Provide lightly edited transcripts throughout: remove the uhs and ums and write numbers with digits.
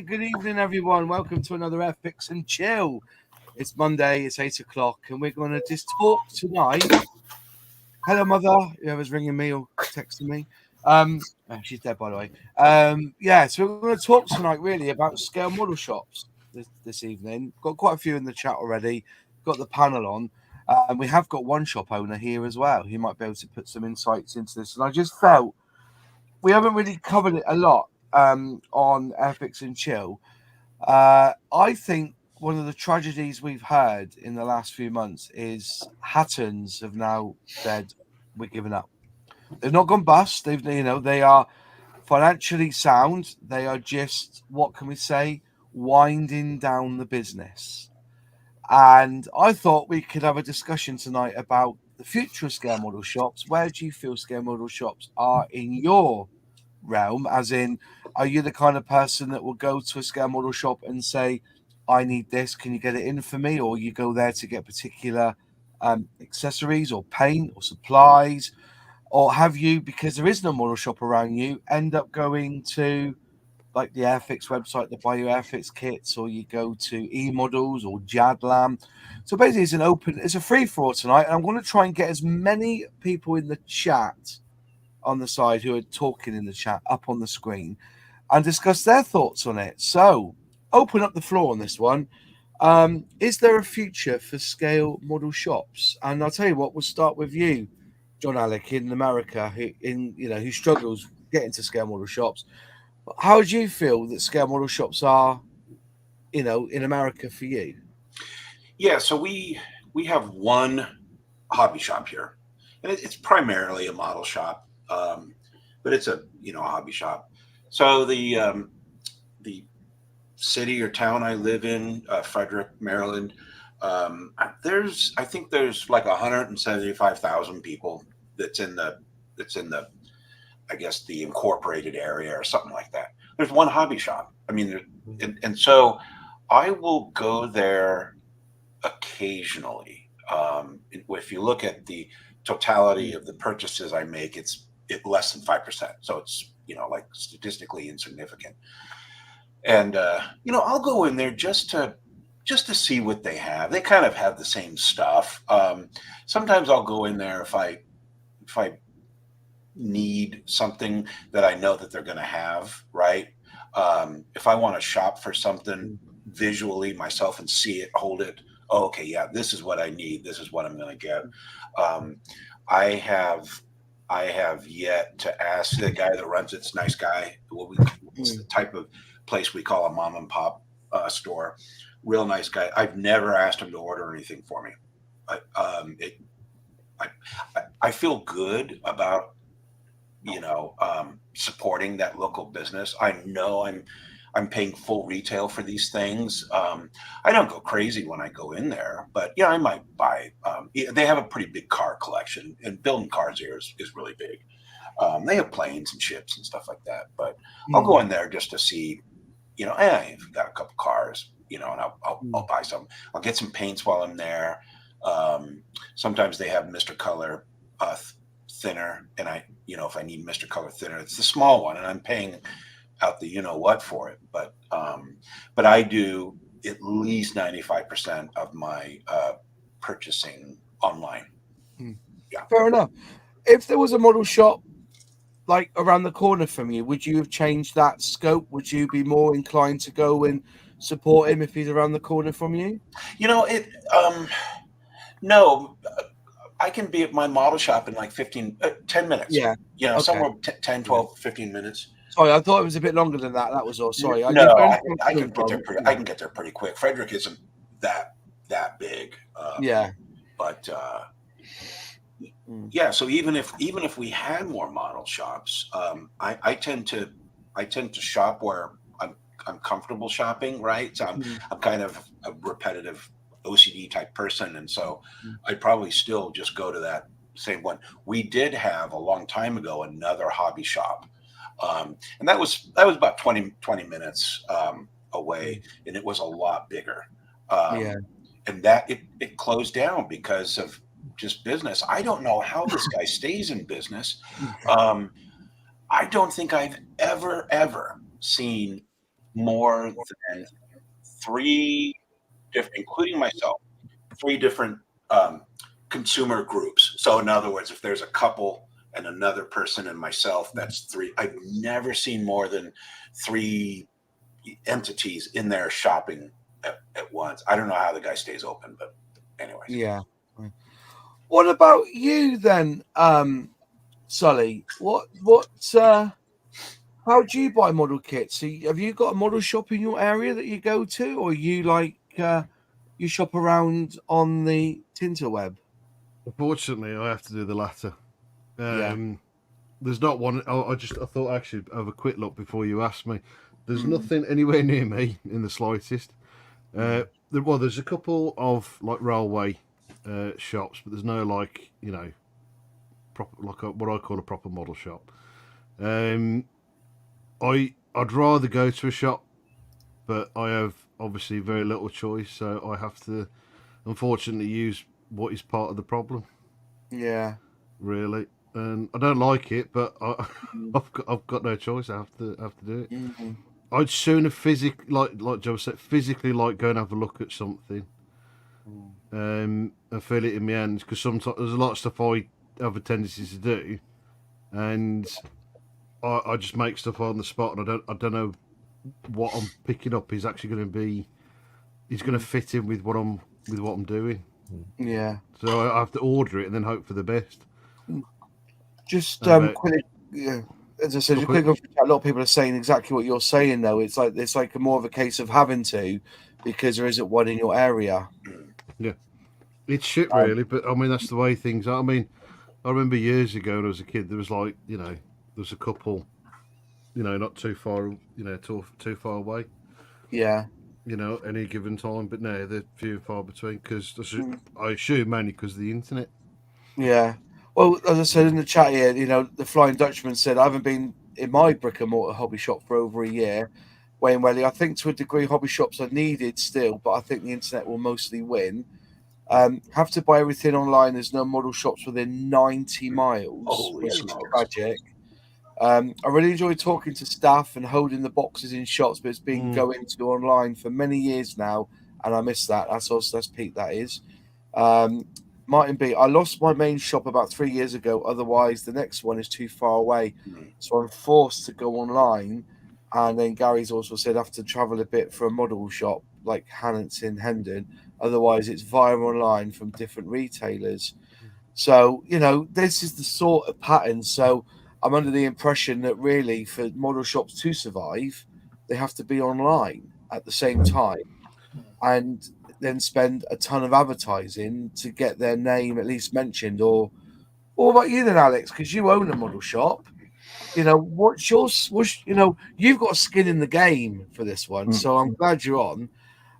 good evening, everyone. Welcome to another Airfix and Chill. It's Monday, it's 8 o'clock, and we're going to just talk tonight. Hello, Mother, whoever's ringing me or texting me. She's dead, by the way. So we're going to talk tonight, really, about scale model shops this evening. Got quite a few in the chat already. Got the panel on. And we have got one shop owner here as well. He might be able to put some insights into this. And I just felt we haven't really covered it a lot on Airfix and Chill. I think one of the tragedies we've heard in the last few months is Hattons have now said we're giving up. They've not gone bust. They are financially sound. They are just, what can we say, winding down the business. And I thought we could have a discussion tonight about the future of scale model shops. Where do you feel scale model shops are in your realm? As in, are you the kind of person that will go to a scale model shop and say, I need this, can you get it in for me? Or you go there to get particular accessories or paint or supplies? Or have you, because there is no model shop around you, end up going to like the Airfix website to buy your Airfix kits, or you go to eModels or Jadlam? So basically it's a free-for-all tonight, and I'm going to try and get as many people in the chat on the side who are talking in the chat up on the screen and discuss their thoughts on it. So open up the floor on this one. Is there a future for scale model shops? And I'll tell you what, we'll start with you, John Alec, in America, who struggles getting to scale model shops. How do you feel that scale model shops are, in America for you? Yeah, so we have one hobby shop here, and it's primarily a model shop, but it's a hobby shop. So the city or town I live in, Frederick, Maryland, I think there's like 175,000 people that's in the I guess the incorporated area or something like that. There's one hobby shop. I mean, and so I will go there occasionally. If you look at the totality of the purchases I make, it's less than 5%. So it's like statistically insignificant. And I'll go in there just to see what they have. They kind of have the same stuff. Sometimes I'll go in there if I need something that I know that they're going to have, right? If I want to shop for something visually myself and see it, hold it, okay, yeah, this is what I need. This is what I'm going to get. I have yet to ask the guy that runs it's a nice guy. It's the type of place we call a mom and pop store. Real nice guy. I've never asked him to order anything for me. I feel good about supporting that local business. I know I'm paying full retail for these things. I don't go crazy when I go in there, but yeah, I might buy. They have a pretty big car collection, and building cars here is really big. They have planes and ships and stuff like that. But I'll go in there just to see, if you got a couple cars, and I'll buy some. I'll get some paints while I'm there. Sometimes they have Mr. Color thinner, and if I need Mr. Color thinner, it's the small one, and I'm paying out the what for it. But I do at least 95% of my purchasing online. Yeah, fair enough. If there was a model shop like around the corner from you, would you have changed that scope? Would you be more inclined to go and support him if he's around the corner from you? No. I can be at my model shop in like 10 minutes. Yeah. Okay. Somewhere 10, 12, 15 minutes. Sorry, I thought it was a bit longer than that. That was all. Sorry. I can get there pretty quick. Frederick isn't that big. Yeah. But yeah, so even if we had more model shops, I tend to shop where I'm comfortable shopping, right? So I'm kind of a repetitive OCD type person, and so I'd probably still just go to that same one. We did have a long time ago another hobby shop, and that was about 20 minutes away, and it was a lot bigger. And that it closed down because of just business. I don't know how this guy stays in business. I don't think I've ever seen more than 3 different, including myself, 3 different consumer groups. So in other words, if there's a couple and another person and myself, that's 3. I've never seen more than 3 entities in there shopping at once. I don't know how the guy stays open, but anyways. Yeah. What about you then, Sully? How do you buy model kits? Have you got a model shop in your area that you go to, or you you shop around on the Tinterweb? Unfortunately, I have to do the latter. Yeah. There's not one. I thought actually have a quick look before you asked me. There's nothing anywhere near me in the slightest. There's a couple of like railway shops, but there's no like proper what I call a proper model shop. I'd rather go to a shop, but I have obviously very little choice, so I have to unfortunately use what is part of the problem. Yeah. Really. And I don't like it, but I've got no choice. I have to do it. Mm-hmm. I'd sooner physically, like Joe said, physically go and have a look at something, and feel it in my hands. Because sometimes there's a lot of stuff I have a tendency to do, and I just make stuff on the spot, and I don't know what I'm picking up is actually going to be. It's going to fit in with what I'm doing. Yeah. So I have to order it and then hope for the best. Just quickly, yeah. As I said, a lot of people are saying exactly what you're saying. Though it's like more of a case of having to, because there isn't one in your area. Yeah, it's shit really, but I mean that's the way things are. I mean, I remember years ago when I was a kid, there was like there was a couple, not too far, too far away. Yeah. Any given time, but no, they're few and far between. Because I assume mainly because of the internet. Yeah. Well, as I said in the chat here, the Flying Dutchman said, I haven't been in my brick and mortar hobby shop for over a year. Wayne Welly, I think to a degree hobby shops are needed still, but I think the internet will mostly win. Have to buy everything online. There's no model shops within 90 miles, which is tragic. I really enjoy talking to staff and holding the boxes in shops, but it's been going to online for many years now, and I miss that. That's Pete, that is. Martin B, I lost my main shop about 3 years ago. Otherwise, the next one is too far away. So I'm forced to go online. And then Gary's also said I have to travel a bit for a model shop like Hannants in Hendon. Otherwise, it's via online from different retailers. So, this is the sort of pattern. So I'm under the impression that really for model shops to survive, they have to be online at the same time. And then spend a ton of advertising to get their name at least mentioned. Or what about you then, Alex? Because you own a model shop. What's you've got a skin in the game for this one. So I'm glad you're on.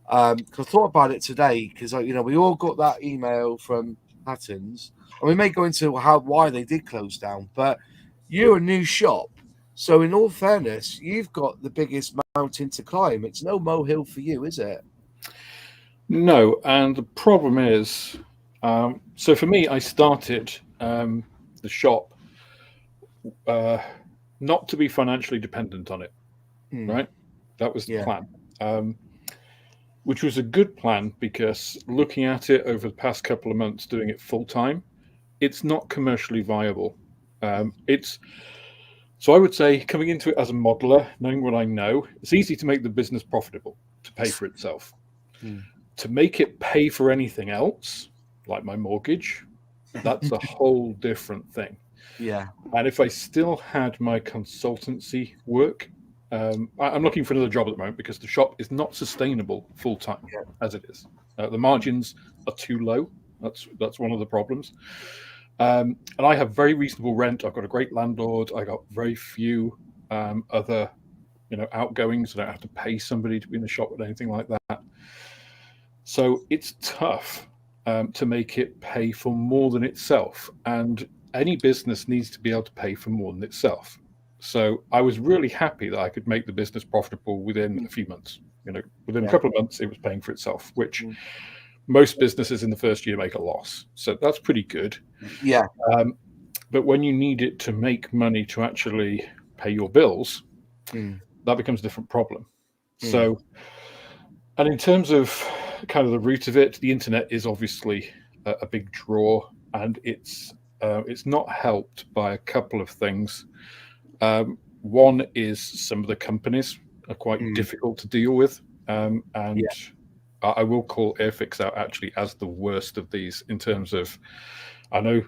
Because I thought about it today. Because we all got that email from Patterns, and we may go into why they did close down. But you're a new shop, so in all fairness, you've got the biggest mountain to climb. It's no molehill for you, is it? No, and the problem is, so for me, I started the shop not to be financially dependent on it, right? That was the plan, which was a good plan because looking at it over the past couple of months, doing it full time, it's not commercially viable. So I would say coming into it as a modeler, knowing what I know, it's easy to make the business profitable, to pay for itself. To make it pay for anything else, like my mortgage, that's a whole different thing. Yeah. And if I still had my consultancy work, I'm looking for another job at the moment because the shop is not sustainable full time as it is. The margins are too low. That's one of the problems. And I have very reasonable rent. I've got a great landlord. I got very few other, outgoings. I don't have to pay somebody to be in the shop or anything like that. So it's tough to make it pay for more than itself. And any business needs to be able to pay for more than itself. So I was really happy that I could make the business profitable within a few months. Within a couple of months, it was paying for itself, which most businesses in the first year make a loss. So that's pretty good. Yeah. But when you need it to make money to actually pay your bills, that becomes a different problem. So, and in terms of kind of the root of it, the internet is obviously a big draw, and it's not helped by a couple of things. One is some of the companies are quite difficult to deal with, and I will call Airfix out actually as the worst of these in terms of, I know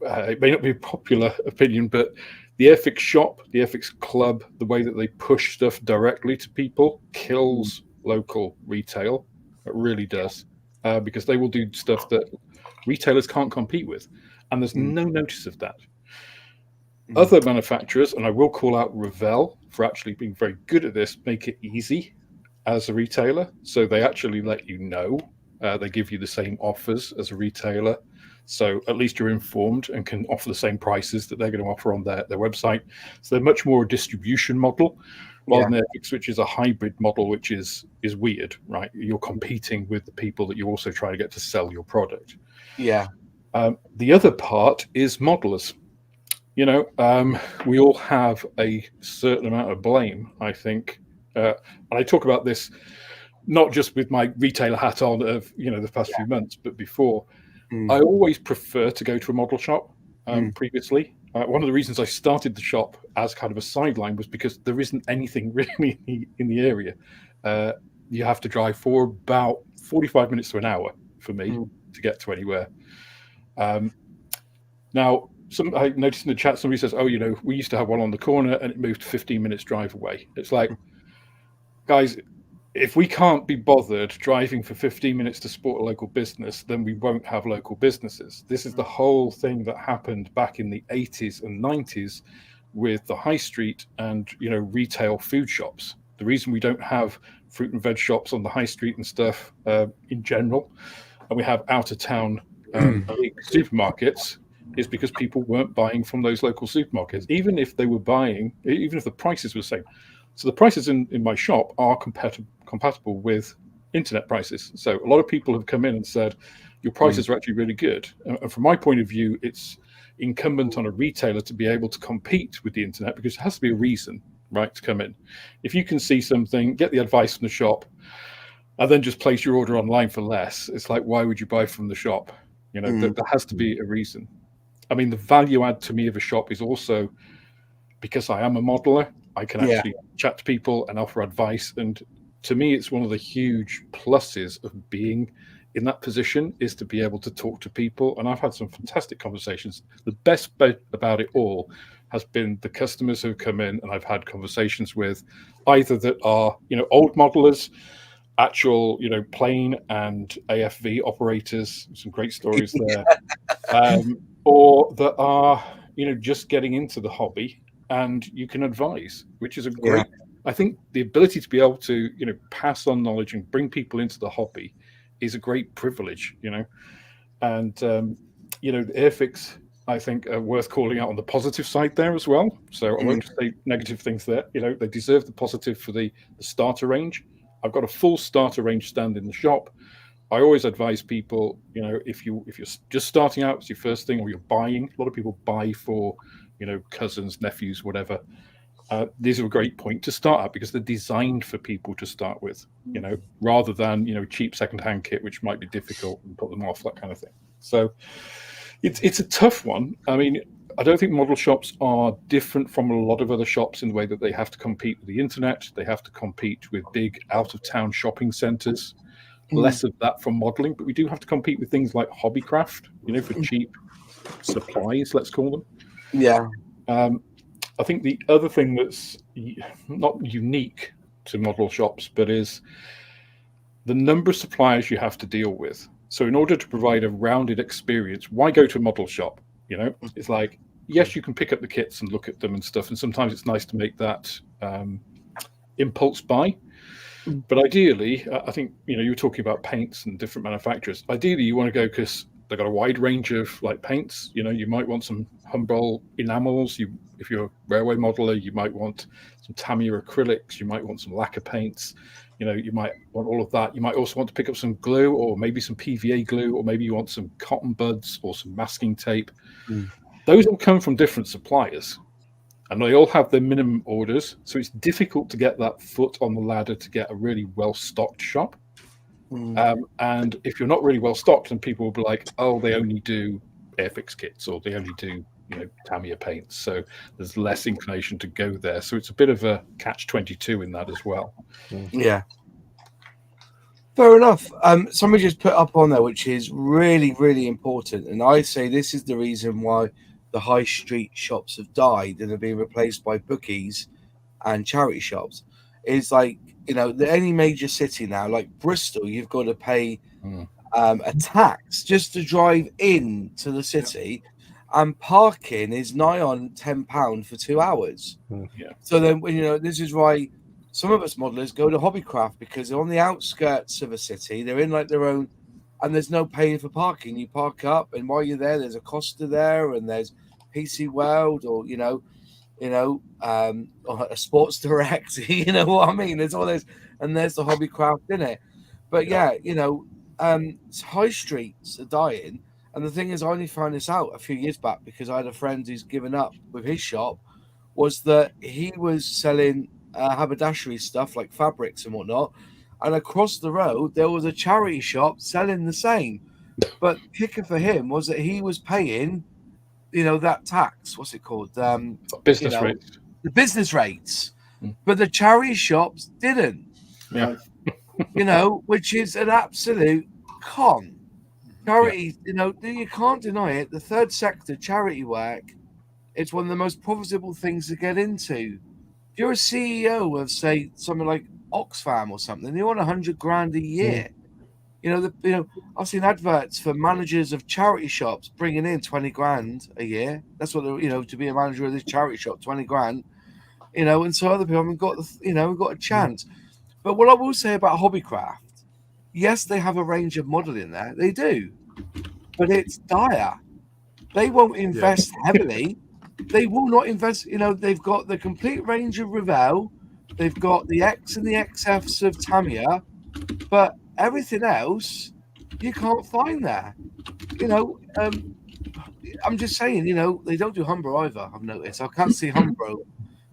it may not be a popular opinion, but the Airfix shop, the Airfix club, the way that they push stuff directly to people kills local retail. It really does, because they will do stuff that retailers can't compete with, and there's no notice of that. Other manufacturers, and I will call out Revell for actually being very good at this, make it easy as a retailer. So they actually let you know. They give you the same offers as a retailer. So at least you're informed and can offer the same prices that they're going to offer on their website. So they're much more a distribution model rather than Airfix, which is a hybrid model, which is weird, right? You're competing with the people that you also try to get to sell your product. Yeah. The other part is modelers. You know, we all have a certain amount of blame, I think. And I talk about this not just with my retailer hat on of, you know, the past few months, but before. I always prefer to go to a model shop previously. One of the reasons I started the shop as kind of a sideline was because there isn't anything really in the area. You have to drive for about 45 minutes to an hour for me to get to anywhere. Now, I noticed in the chat, somebody says, oh, you know, we used to have one on the corner and it moved 15 minutes drive away. It's like, guys, if we can't be bothered driving for 15 minutes to support a local business, then we won't have local businesses. This is the whole thing that happened back in the 80s and 90s with the high street and, you know, retail food shops. The reason we don't have fruit and veg shops on the high street and stuff in general, and we have out of town supermarkets, is because people weren't buying from those local supermarkets, even if they were buying, even if the prices were the same. So the prices in my shop are compatible with internet prices. So a lot of people have come in and said, your prices are actually really good. And from my point of view, it's incumbent on a retailer to be able to compete with the internet, because it has to be a reason, right, to come in. If you can see something, get the advice from the shop, and then just place your order online for less, it's like, why would you buy from the shop? You know, there has to be a reason. I mean, the value add to me of a shop is also because I am a modeler, I can actually chat to people and offer advice. And to me, it's one of the huge pluses of being in that position is to be able to talk to people. And I've had some fantastic conversations. The best bit about it all has been the customers who come in and I've had conversations with, either that are, you know, old modelers, actual, you know, plane and AFV operators, some great stories there, or that are, you know, just getting into the hobby, and you can advise, which is a great, I think the ability to be able to, you know, pass on knowledge and bring people into the hobby is a great privilege, you know. And, you know, the Airfix, I think, are worth calling out on the positive side there as well. So I won't just say negative things there. You know, they deserve the positive for the starter range. I've got a full starter range stand in the shop. I always advise people, you know, if you're just starting out, it's your first thing, or you're buying. A lot of people buy for, you know, cousins, nephews, whatever. These are a great point to start at because they're designed for people to start with, you know, rather than, you know, cheap secondhand kit, which might be difficult and put them off, that kind of thing. So it's a tough one. I mean, I don't think model shops are different from a lot of other shops in the way that they have to compete with the internet. They have to compete with big out-of-town shopping centres. Less of that from modelling, but we do have to compete with things like Hobbycraft, you know, for cheap supplies, let's call them. Yeah. I think the other thing that's not unique to model shops, but is the number of suppliers you have to deal with. So in order to provide a rounded experience, why go to a model shop? You know, it's like, yes, you can pick up the kits and look at them and stuff. And sometimes it's nice to make that impulse buy. But ideally, I think, you know, you were talking about paints and different manufacturers. Ideally, you want to go because they've got a wide range of like paints. You know, you might want some Humboldt enamels. If you're a railway modeler, you might want some Tamiya acrylics. You might want some lacquer paints. You know, you might want all of that. You might also want to pick up some glue, or maybe some PVA glue, or maybe you want some cotton buds or some masking tape. Those all come from different suppliers. and they all have their minimum orders, so it's difficult to get that foot on the ladder to get a really well-stocked shop. And if you're not really well-stocked, then people will be like, oh, they only do Airfix kits, or they only do Tamiya Paints, so there's less inclination to go there. So it's a bit of a catch-22 in that as well. Yeah. Fair enough. Somebody just put up on there, which is really, really important. And I say this is the reason why the high street shops have died and are being replaced by bookies and charity shops. Is like, any major city now, like Bristol, you've got to pay a tax just to drive in to the city. And parking is nigh on £10 for 2 hours. Yeah. So then, this is why some of us modelers go to Hobbycraft, because they're on the outskirts of a city. They're in like their own, and there's no paying for parking. You park up, and while you're there, there's a Costa there, and there's PC World, or or a Sports Direct. You know what I mean? There's all this, and there's the Hobbycraft in it. But high streets are dying. And the thing is, I only found this out a few years back because I had a friend who's given up with his shop, was that he was selling haberdashery stuff like fabrics and whatnot. And across the road, there was a charity shop selling the same. But the kicker for him was that he was paying, that tax. What's it called? Business rates. The business rates. But the charity shops didn't. Yeah. Which is an absolute con. Charity, you can't deny it. The third sector, charity work, it's one of the most profitable things to get into. If you're a CEO of, say, something like Oxfam or something, you want 100 grand a year. I've seen adverts for managers of charity shops bringing in 20 grand a year. That's what to be a manager of this charity shop, 20 grand. And so other people haven't got got a chance. But what I will say about Hobbycraft, yes, they have a range of modeling there. They do. But it's dire. They won't invest heavily. They will not invest. They've got the complete range of Revell. They've got the X and the XFs of Tamiya. But everything else, you can't find there. I'm just saying, they don't do Humbro either, I've noticed. I can't see Humbro.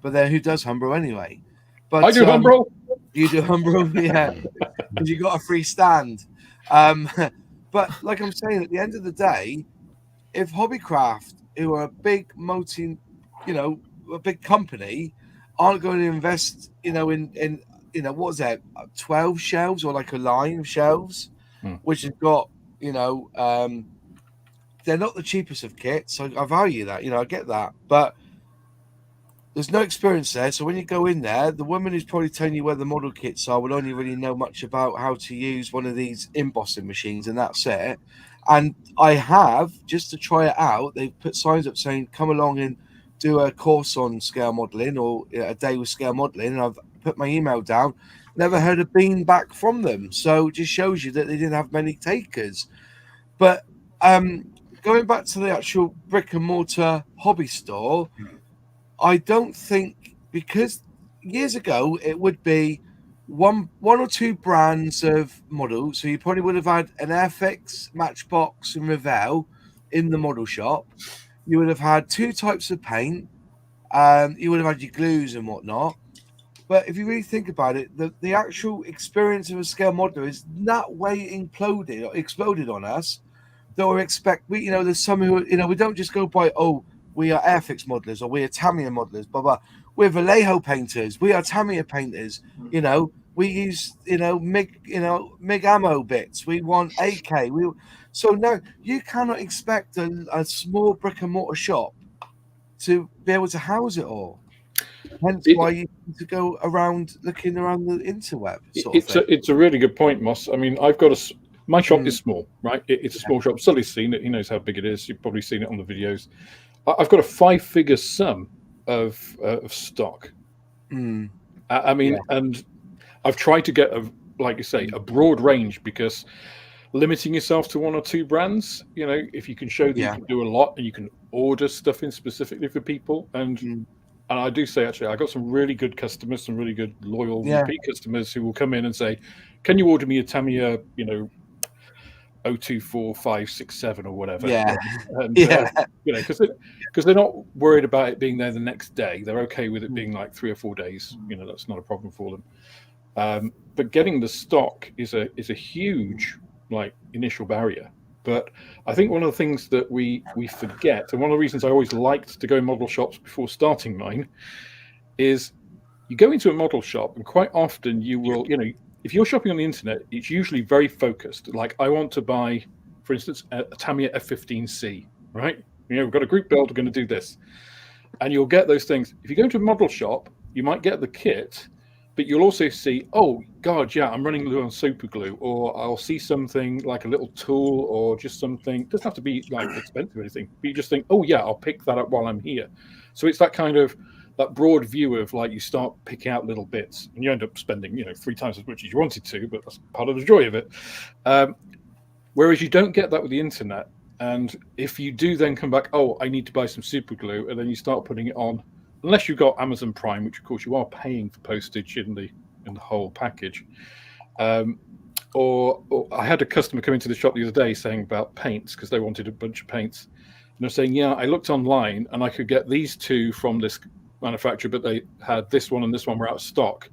But then who does Humbro anyway? But I do Humbro. You do Humbro, yeah. Because you got a free stand. But like I'm saying, at the end of the day, if Hobbycraft, who are a big a big company, aren't going to invest, in what is that, 12 shelves or like a line of shelves, which has got, they're not the cheapest of kits. So I value that, I get that, but there's no experience there. So when you go in there, the woman who's probably telling you where the model kits are will only really know much about how to use one of these embossing machines, and that's it. And I have, just to try it out, they've put signs up saying, come along and do a course on scale modeling or a day with scale modeling. And I've put my email down, never heard a bean back from them. So it just shows you that they didn't have many takers. But going back to the actual brick and mortar hobby store, I don't think, because years ago it would be one or two brands of models. So you probably would have had an Airfix, Matchbox, and Revell in the model shop. You would have had two types of paint. You would have had your glues and whatnot. But if you really think about it, the actual experience of a scale modeler is that way exploded on us that there's some who, we don't just go by, we are Airfix modelers or we are Tamiya modelers, blah, blah. We're Vallejo painters. We are Tamiya painters. We use, MIG ammo bits. We want AK. So no, you cannot expect a small brick and mortar shop to be able to house it all. Hence why you need to go around looking around the interweb. It's a really good point, Moss. I mean, my shop is small, right? It's a small shop. Sully's seen it. He knows how big it is. You've probably seen it on the videos. I've got a 5-figure sum of stock. And I've tried to get like you say, a broad range, because limiting yourself to one or two brands, if you can show that you can do a lot and you can order stuff in specifically for people. And I do say, actually, I got some really good customers, some really good loyal repeat customers who will come in and say, can you order me a Tamiya, 024567 or whatever. Yeah. And, Yeah. because they're not worried about it being there the next day. They're okay with it being like 3 or 4 days. That's not a problem for them. But getting the stock is a huge initial barrier. But I think one of the things that we forget, and one of the reasons I always liked to go in model shops before starting mine, is you go into a model shop and quite often you will, if you're shopping on the internet, it's usually very focused. Like, I want to buy, for instance, a Tamiya F15C, right? We've got a group build, we're going to do this. And you'll get those things. If you go into a model shop, you might get the kit, but you'll also see, oh, God, yeah, I'm running low on super glue, or I'll see something like a little tool or just something. It doesn't have to be expensive or anything, but you just think, oh, yeah, I'll pick that up while I'm here. So it's that kind of that broad view of you start picking out little bits and you end up spending 3 times as much as you wanted to, but that's part of the joy of it. Whereas you don't get that with the internet. And if you do then come back, oh, I need to buy some super glue, and then you start putting it on, unless you've got Amazon Prime, which of course you are paying for postage in the whole package. Or I had a customer come into the shop the other day saying about paints, because they wanted a bunch of paints. And they're saying, yeah, I looked online and I could get these 2 from this manufacturer, but they had this one and this one were out of stock,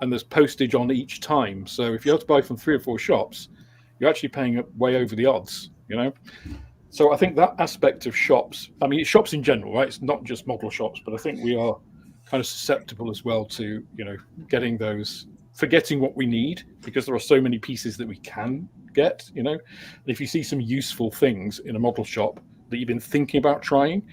and there's postage on each time. So if you have to buy from 3 or 4 shops, you're actually paying way over the odds, So I think that aspect of shops, I mean, shops in general, right? It's not just model shops, but I think we are kind of susceptible as well to, getting those, forgetting what we need, because there are so many pieces that we can get, And if you see some useful things in a model shop that you've been thinking about trying,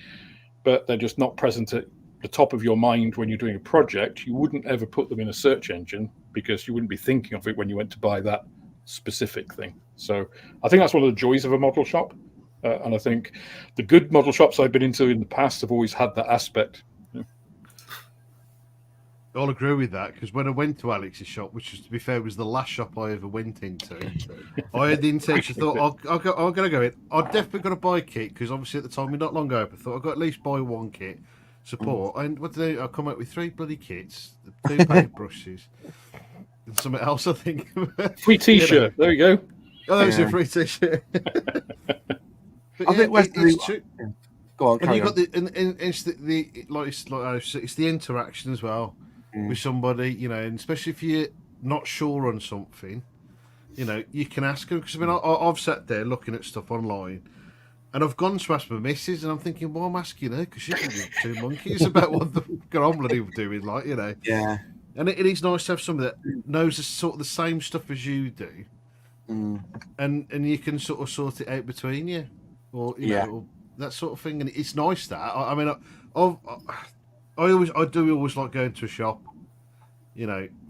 but they're just not present at the top of your mind when you're doing a project, you wouldn't ever put them in a search engine because you wouldn't be thinking of it when you went to buy that specific thing. So I think that's one of the joys of a model shop. And I think the good model shops I've been into in the past have always had that aspect. I'll agree with that, because when I went to Alex's shop, which was, to be fair, was the last shop I ever went into, I had the intention, thought, I'm going to go in. I'm definitely going to buy a kit, because obviously at the time we're not long open. I thought I've got to at least buy 1 kit, support. And what did I come out with? 3 bloody kits, 2 paint brushes, and something else, I think. Free t-shirt, There you go. Oh, that was a free t-shirt. I think it's true. Go on, and you got it's it's the interaction as well with somebody, and especially if you're not sure on something, you can ask them. Because I mean, I've sat there looking at stuff online, and I've gone to ask my missus, and I'm thinking, well, I'm asking her because she can be 2 monkeys about what the omelette are doing, Yeah. And it is nice to have somebody that knows the same stuff as you do, and you can sort it out between you. Or or that sort of thing, and it's nice that I mean, I do always like going to a shop,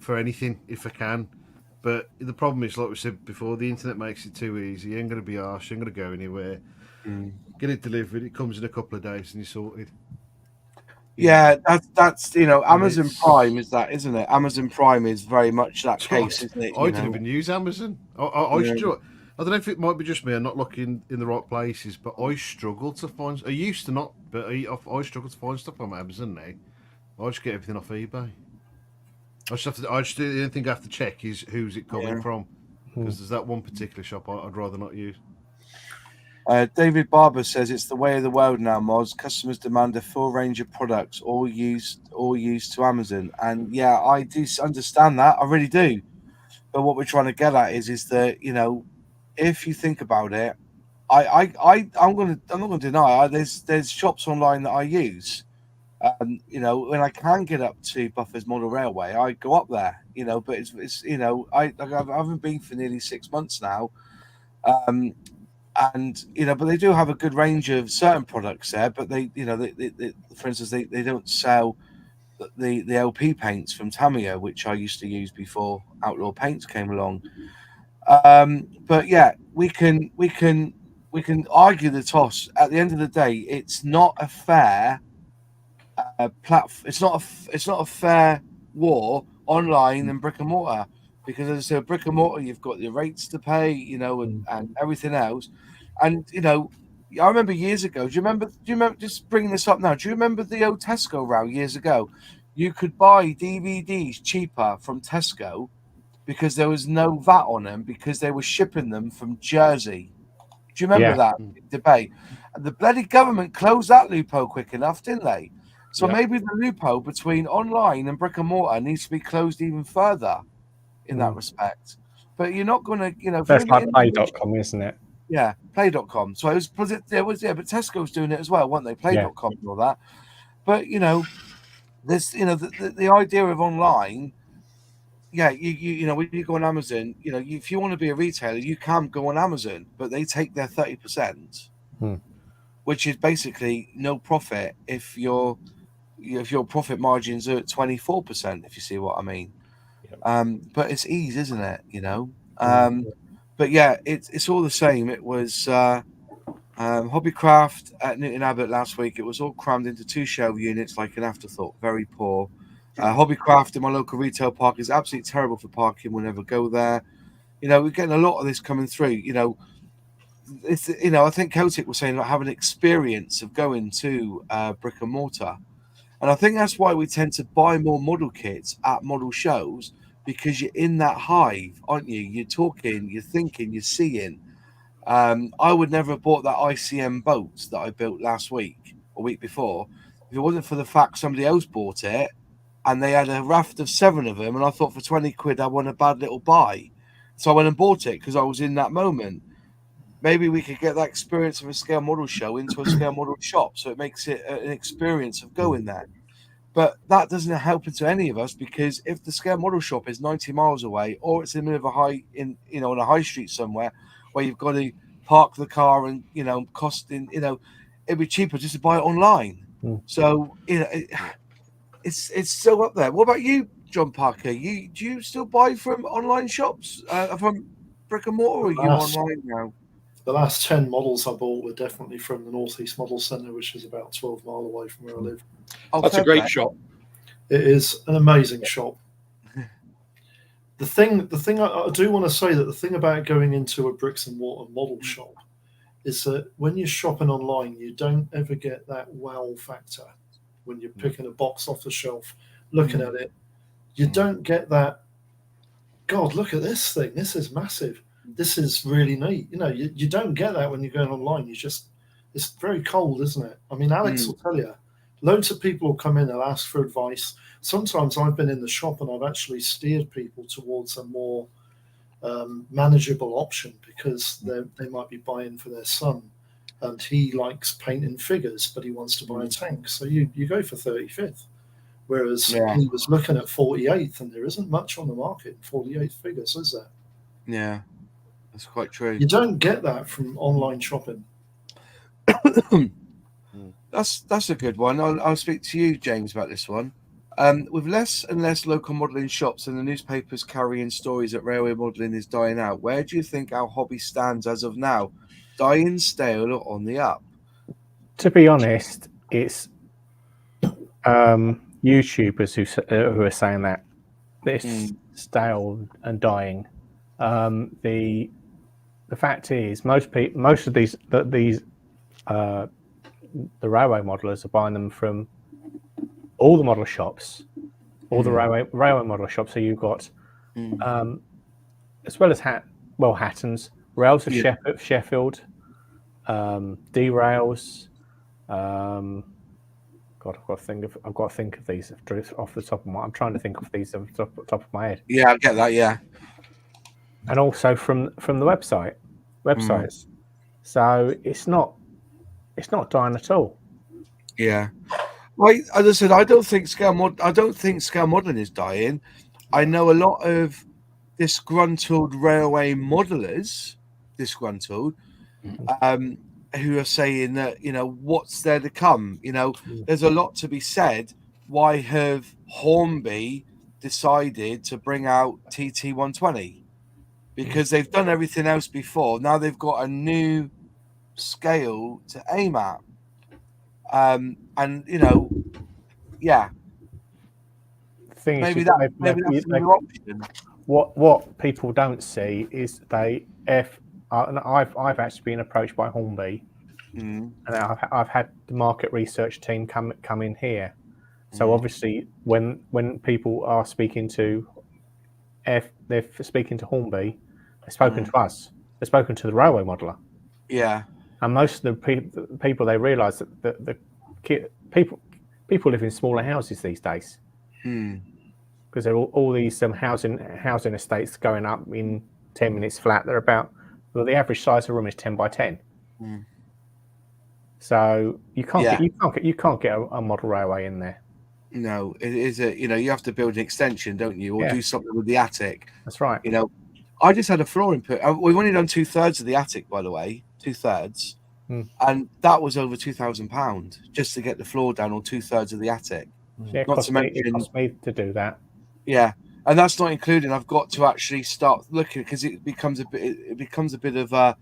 for anything if I can. But the problem is, like we said before, the internet makes it too easy. You ain't going to be harsh. You ain't going to go anywhere. Get it delivered. It comes in a couple of days, and you're sorted. Yeah, that's Amazon Prime is that, isn't it? Amazon Prime is very much that case, isn't it? I didn't even use Amazon. I don't know if it might be just me. I'm not looking in the right places, but I struggle to find. I used to not, but I struggle to find stuff on Amazon now. I just get everything off eBay. The only thing I have to check is who's it coming from, because there's that one particular shop I'd rather not use. David Barber says it's the way of the world now, Moz. Customers demand a full range of products, all used to Amazon. And yeah, I do understand that. I really do. But what we're trying to get at is that, if you think about it, I'm not gonna deny there's shops online that I use. When I can get up to Buffer's Model Railway, I go up there. But it's I haven't been for nearly 6 months now. And but they do have a good range of certain products there. But they for instance, they don't sell the LP paints from Tamiya, which I used to use before Outlaw Paints came along. But yeah, we can argue the toss. At the end of the day, it's not a fair It's not a fair war online and brick and mortar. Because as I said, brick and mortar, you've got the rates to pay, and everything else. And I remember years ago. Do you remember? Just bringing this up now. Do you remember the old Tesco row years ago? You could buy DVDs cheaper from Tesco because there was no VAT on them because they were shipping them from Jersey. Do you remember that debate? And the bloody government closed that loophole quick enough, didn't they? So maybe the loophole between online and brick and mortar needs to be closed even further in that respect. But you're not going to, if That's you're like play.com, isn't it? Yeah, play.com. So but Tesco's doing it as well, weren't they? Play.com and all that. But this, the idea of online, when you go on Amazon, if you want to be a retailer, you can go on Amazon, but they take their 30%, which is basically no profit if your profit margins are at 24%, if you see what I mean. But it's ease, isn't it? But yeah, it's all the same. It was Hobbycraft at Newton Abbot last week. It was all crammed into 2 shelf units like an afterthought. Very poor. Hobbycraft in my local retail park is absolutely terrible for parking. We'll never go there. We're getting a lot of this coming through. It's I think Celtic was saying like having experience of going to brick and mortar, and I think that's why we tend to buy more model kits at model shows, because you're in that hive, aren't you? You're talking, you're thinking, you're seeing. I would never have bought that ICM boat that I built last week or week before if it wasn't for the fact somebody else bought it and they had a raft of 7 of them, and I thought for 20 quid I want a bad little buy, so I went and bought it because I was in that moment. Maybe we could get that experience of a scale model show into a scale model shop, so it makes it an experience of going there. But that doesn't help to any of us, because if the scale model shop is 90 miles away, or it's in the middle of on a high street somewhere where you've got to park the car and costing, it'd be cheaper just to buy it online. So it's still up there. What about you, John Parker? Do you still buy from online shops, from brick and mortar, or are you online now? The last 10 models I bought were definitely from the North East Model Centre, which is about 12 miles away from where I live. That's a great shop. It is an amazing shop. The thing I do want to say, that the thing about going into a bricks and mortar model shop is that when you're shopping online, you don't ever get that wow factor when you're picking a box off the shelf, looking at it. You don't get that, God, look at this thing. This is massive. This is really neat. You don't get that when you're going online. It's very cold, isn't it? I mean, Alex will tell you, loads of people will come in and ask for advice. Sometimes I've been in the shop and I've actually steered people towards a more manageable option, because they might be buying for their son and he likes painting figures, but he wants to buy a tank. So you go for 35th. Whereas he was looking at 48th, and there isn't much on the market in 48th figures, is there? Yeah. That's quite true. You don't get that from online shopping. That's a good one. I'll speak to you, James, about this one. With less and less local modelling shops and the newspapers carrying stories that railway modelling is dying out, where do you think our hobby stands as of now? Dying, stale, or on the up? To be honest, it's YouTubers who are saying that it's stale and dying. The fact is, most of these the railway modelers are buying them from all the model shops, all the railway model shops. So you've got, as well as Hattons, Rails of Sheffield, D-Rails. God, I've got to think of these off the top of my. I'm trying to think of these off the top of my head. Yeah, I get that. Yeah, and also from the websites. So it's not dying at all. Yeah. Well, as I said, I don't think scale modelling is dying. I know a lot of disgruntled railway modelers, who are saying that, what's there to come? There's a lot to be said. Why have Hornby decided to bring out TT120? Because they've done everything else before. Now they've got a new scale to aim at. Maybe that's a new option. What people don't see is I've actually been approached by Hornby, and I've had the market research team come in here. So obviously, when people are speaking to if they're speaking to Hornby, they've spoken to us. They've spoken to the railway modeler. Yeah. And most of the people, they realise that people live in smaller houses these days. Because there are all these housing estates going up in 10 minutes flat. They're about, well, the average size of room is 10 by 10. So you can't get a model railway in there. No, it is you have to build an extension, don't you, or do something with the attic. That's right. I just had a flooring put. We've only done 2/3 of the attic, by the way, 2/3, and that was over £2,000 just to get the floor down, or 2/3 of the attic. Yeah, it cost me to do that. Yeah, and that's not including. I've got to actually start looking, because it becomes a bit of a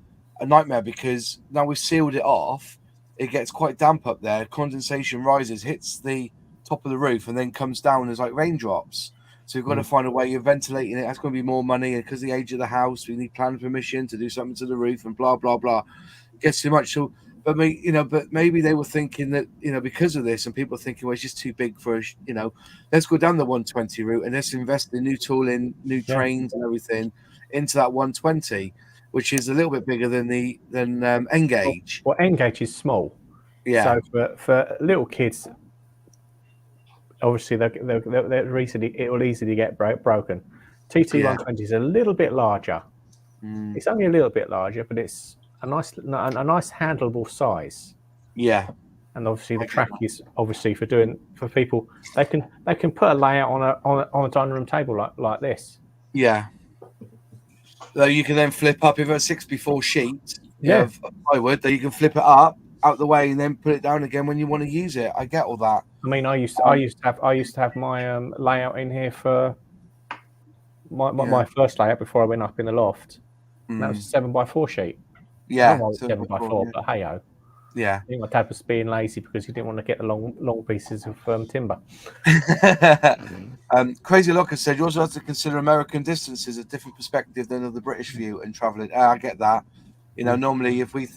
nightmare, because now we've sealed it off. It gets quite damp up there. Condensation rises, hits the top of the roof, and then comes down as like raindrops. So we've got to find a way of ventilating it. That's going to be more money, and because the age of the house, we need planning permission to do something to the roof, and blah blah blah. It gets too much. So, but maybe they were thinking that because of this, and people are thinking, well, it's just too big for let's go down the 120 route and let's invest in new tooling, new trains, and everything into that 120, which is a little bit bigger than N-Gauge. Well, N-Gauge is small. Yeah. So for little kids, obviously it will easily get broken. TT120 is a little bit larger. It's only a little bit larger, but it's a nice handleable size. Yeah. And obviously the track is obviously for people. They can put a layout on a dining room table like this. Yeah. So you can then flip up, if it's a 6x4 sheet of plywood, then you can flip it up out the way and then put it down again when you want to use it. I get all that. I mean, I used to have my layout in here for my first layout before I went up in the loft. And that was a 7x4 sheet. Yeah, 7x4, but hey-oh. Yeah. I think my dad was being lazy because he didn't want to get the long pieces of timber. Crazy Locker said you also have to consider American distances, a different perspective than of the British view and traveling. I get that. Normally if we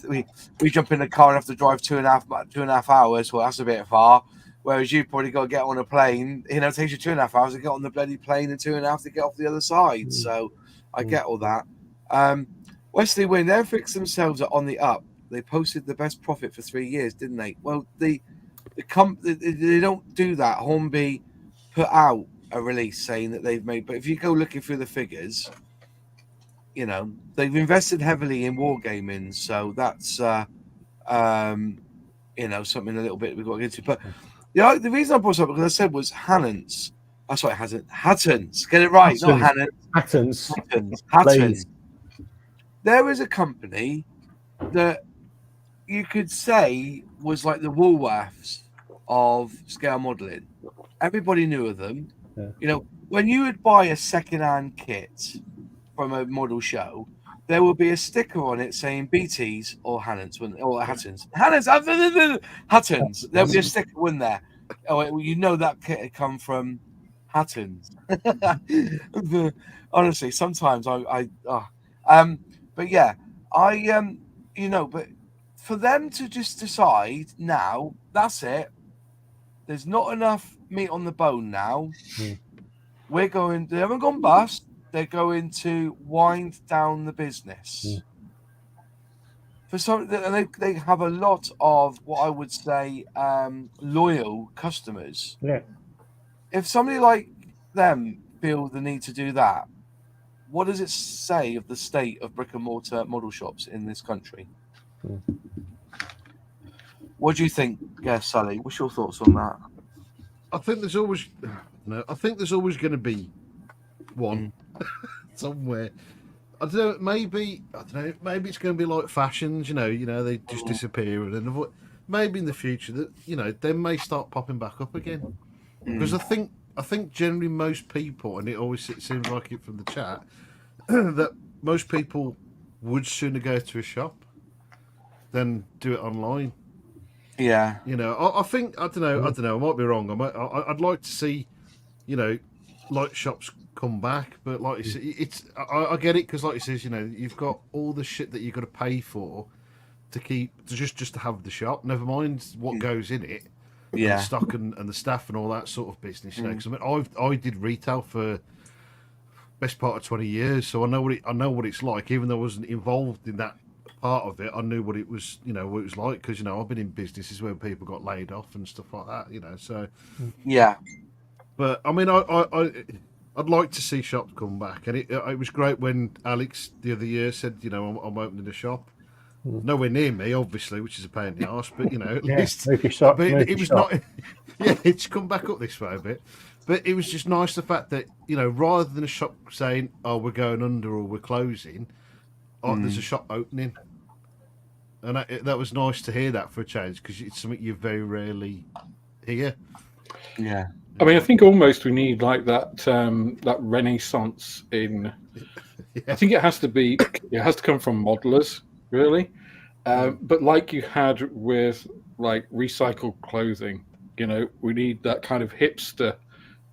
jump in the car and have to drive 2.5 hours, well, that's a bit far. Whereas you probably got to get on a plane. It takes you 2.5 hours to get on the bloody plane and 2.5 to get off the other side. So I get all that. Wesley Wynn, Airfix themselves are on the up. They posted the best profit for 3 years, didn't they? Well, they don't do that. Hornby put out a release saying that they've made, but if you go looking through the figures, they've invested heavily in wargaming, so that's something a little bit we've got to get into. But the reason I brought it up, because I said, was Hannons. That's right, Hattons. Get it right, not Hannons. Hattons. There is a company that you could say was like the Woolworths of scale modeling. Everybody knew of them. Yeah. When you would buy a second-hand kit from a model show, there would be a sticker on it saying BTs or Hannons or Hattons. Hattons. There'll be a sticker, wouldn't there? Oh, that kit had come from Hattons. Honestly, sometimes but yeah, but for them to just decide now, that's it. There's not enough meat on the bone now. They haven't gone bust. They're going to wind down the business. For some, they have a lot of what I would say loyal customers. Yeah. If somebody like them feel the need to do that, what does it say of the state of brick and mortar model shops in this country? What do you think, Sully? What's your thoughts on that? I think there's always going to be one somewhere. I don't know. Maybe it's going to be like fashions. They just disappear, and then maybe in the future that they may start popping back up again. Because I think generally most people, and it always seems like it from the chat, that most people would sooner go to a shop than do it online. Yeah. I think I don't know. I might be wrong. I'd like to see, like shops come back, but like you say, I get it, because like you says, you've got all the shit that you've got to pay for to just to have the shop. Never mind what goes in it. Yeah. And stock and the staff and all that sort of business. Because I did retail for best part of 20 years, so I know what it's like. Even though I wasn't involved in that part of it, I knew what it was, what it was like, because I've been in businesses where people got laid off and stuff like that, so Yeah. But I mean, I'd like to see shops come back, and it was great when Alex the other year said, I'm opening a shop. Nowhere near me, obviously, which is a pain in the arse, but at least move your shop, but move it your was shop. not. Yeah, it's come back up this way a bit, but it was just nice the fact that rather than a shop saying, "Oh, we're going under" or "We're closing," there's a shop opening, and that was nice to hear that for a change, because it's something you very rarely hear. Yeah. I mean, I think almost we need like that that renaissance in. I think it has to come from modelers, really. But like you had with like recycled clothing, we need that kind of hipster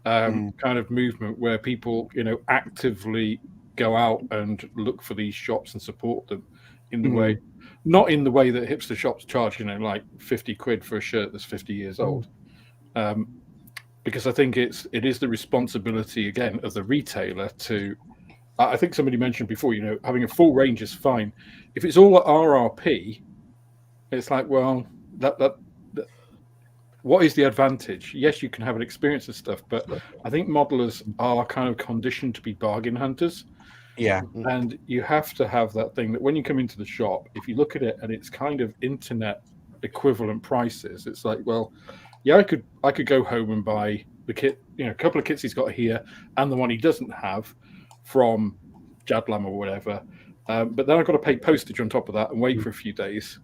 kind of movement where people, actively go out and look for these shops and support them in the way, not in the way that hipster shops charge, like 50 quid for a shirt that's 50 years old. Because I think it is the responsibility again of the retailer to. I think somebody mentioned before, having a full range is fine. If it's all at RRP, it's like, well, that what is the advantage? Yes, you can have an experience and stuff, but I think modelers are kind of conditioned to be bargain hunters. Yeah. And you have to have that thing that when you come into the shop, if you look at it and it's kind of internet equivalent prices, it's like, well, yeah, I could go home and buy the kit, a couple of kits he's got here and the one he doesn't have from Jadlam or whatever. But then I've got to pay postage on top of that and wait for a few days.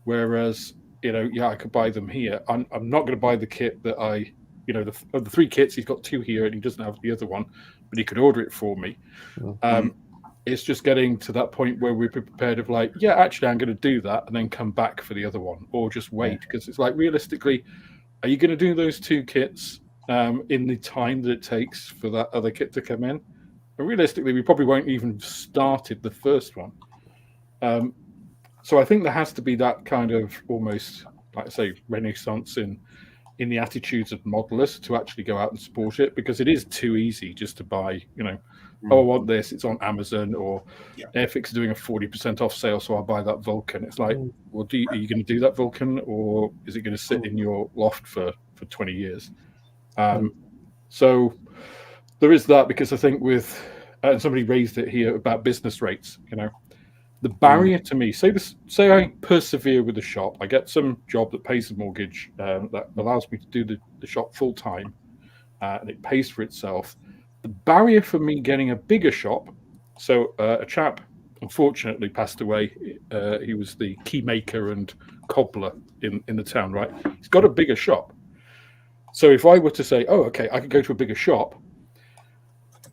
Whereas, I could buy them here. I'm not going to buy the kit that of the 3 kits, he's got 2 here and he doesn't have the other one, but he could order it for me. It's just getting to that point where we're prepared of like, yeah, actually, I'm going to do that and then come back for the other one, or just wait, because it's like, realistically, are you going to do those 2 kits in the time that it takes for that other kit to come in? And realistically, we probably won't even started the first one. So I think there has to be that kind of almost, like I say, renaissance in the attitudes of modelers to actually go out and support it, because it is too easy just to buy, oh, I want this, it's on Amazon, or Airfix is doing a 40% off sale, so I'll buy that Vulcan. It's like, well, are you going to do that Vulcan, or is it going to sit in your loft for 20 years? So there is that, because I think with, and somebody raised it here about business rates, the barrier to me, say I persevere with the shop, I get some job that pays the mortgage, that allows me to do the shop full time, and it pays for itself. The barrier for me getting a bigger shop, so a chap unfortunately passed away. He was the key maker and cobbler in the town, right? He's got a bigger shop. So if I were to say, oh, okay, I could go to a bigger shop,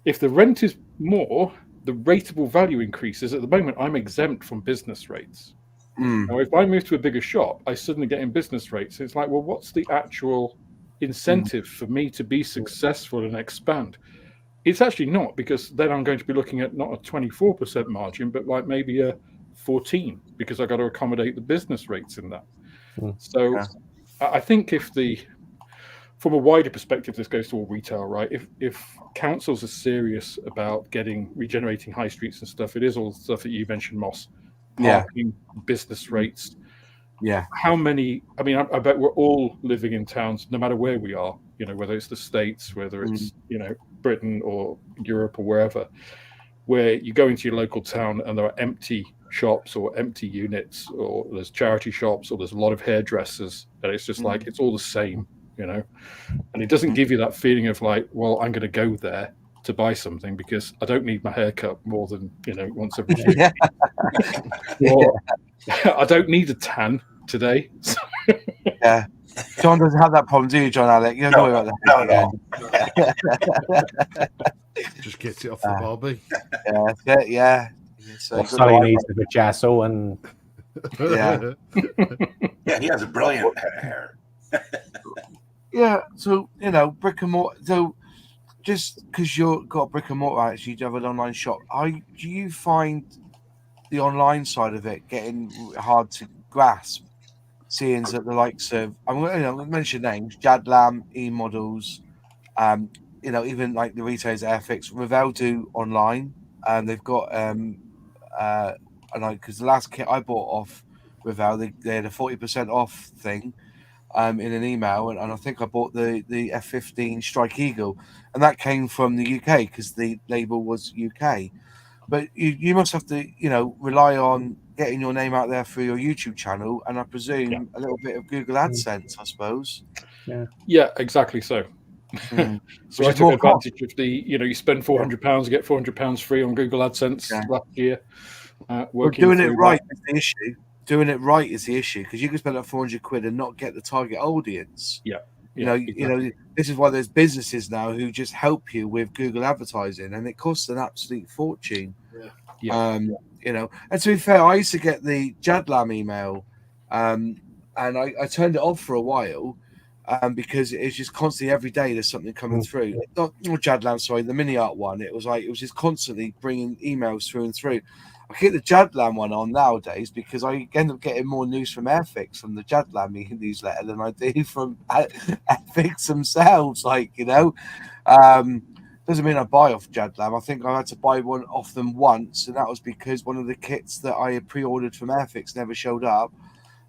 if the rent is more, the rateable value increases. At the moment, I'm exempt from business rates. Now, if I move to a bigger shop, I suddenly get in business rates. It's like, well, what's the actual incentive for me to be successful and expand? It's actually not, because then I'm going to be looking at not a 24% margin, but like maybe a 14, because I got to accommodate the business rates in that. So I think from a wider perspective, this goes to all retail, right? If councils are serious about regenerating high streets and stuff, it is all the stuff that you mentioned, Moss. Parking, business rates. Yeah. How many? I mean, I bet we're all living in towns, no matter where we are. Whether it's the States, whether it's Britain or Europe or wherever, where you go into your local town and there are empty shops or empty units, or there's charity shops, or there's a lot of hairdressers, and it's just like it's all the same. And it doesn't give you that feeling of like, well, I'm going to go there to buy something because I don't need my haircut more than once every 2 weeks. Or I don't need a tan today. Yeah, John doesn't have that problem, do you, John Alec? You don't worry about that. No. Just gets it off the barbie. Yeah, that's it. Yeah. Well, Sully needs a vajazzle, and yeah, he has a brilliant head of hair. Yeah, so brick and mortar. So just because you've got a brick and mortar, actually, you have an online shop. Do you find the online side of it getting hard to grasp? Seeing that the likes of, I'm going to mention names: Jadlam, E-Models, even like the retailers Airfix, Revell do online, and they've got because the last kit I bought off Revell, they had a 40% off thing in an email, and I think I bought the F15 Strike Eagle, and that came from the UK because the label was UK. But you must have to, rely on getting your name out there through your YouTube channel, and I presume a little bit of Google AdSense, I suppose. Yeah, exactly so. So I took advantage of you spend £400, get £400 free on Google AdSense last year. Doing it right is the issue. Doing it right is the issue, because you can spend like £400 and not get the target audience. Exactly. This is why there's businesses now who just help you with Google advertising, and it costs an absolute fortune. And to be fair, I used to get the Jadlam email, and I turned it off for a while, because it's just constantly every day there's something coming through. Not Jadlam, sorry, the Mini Art one. It was just constantly bringing emails through and through. I keep the Jadlam one on nowadays because I end up getting more news from Airfix from the Jadlam newsletter than I do from Airfix themselves. Doesn't mean I buy off Jadlam. I think I had to buy one off them once, and that was because one of the kits that I had pre-ordered from Airfix never showed up,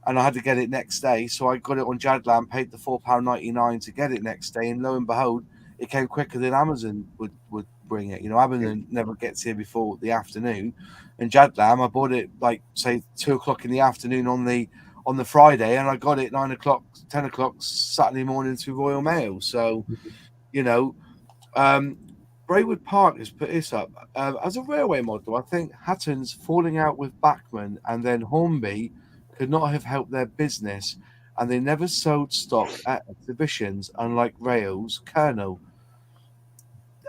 and I had to get it next day. So I got it on Jadlam, paid the £4.99 to get it next day, and lo and behold, it came quicker than Amazon would bring it. Amazon never gets here before the afternoon, and Jadlam, I bought it say 2:00 in the afternoon on the Friday, and I got it 9 o'clock, 10 o'clock Saturday morning through Royal Mail. So, Braywood Park has put this up as a railway model. I think Hatton's falling out with Bachmann and then Hornby could not have helped their business, and they never sold stock at exhibitions, unlike Rails Colonel.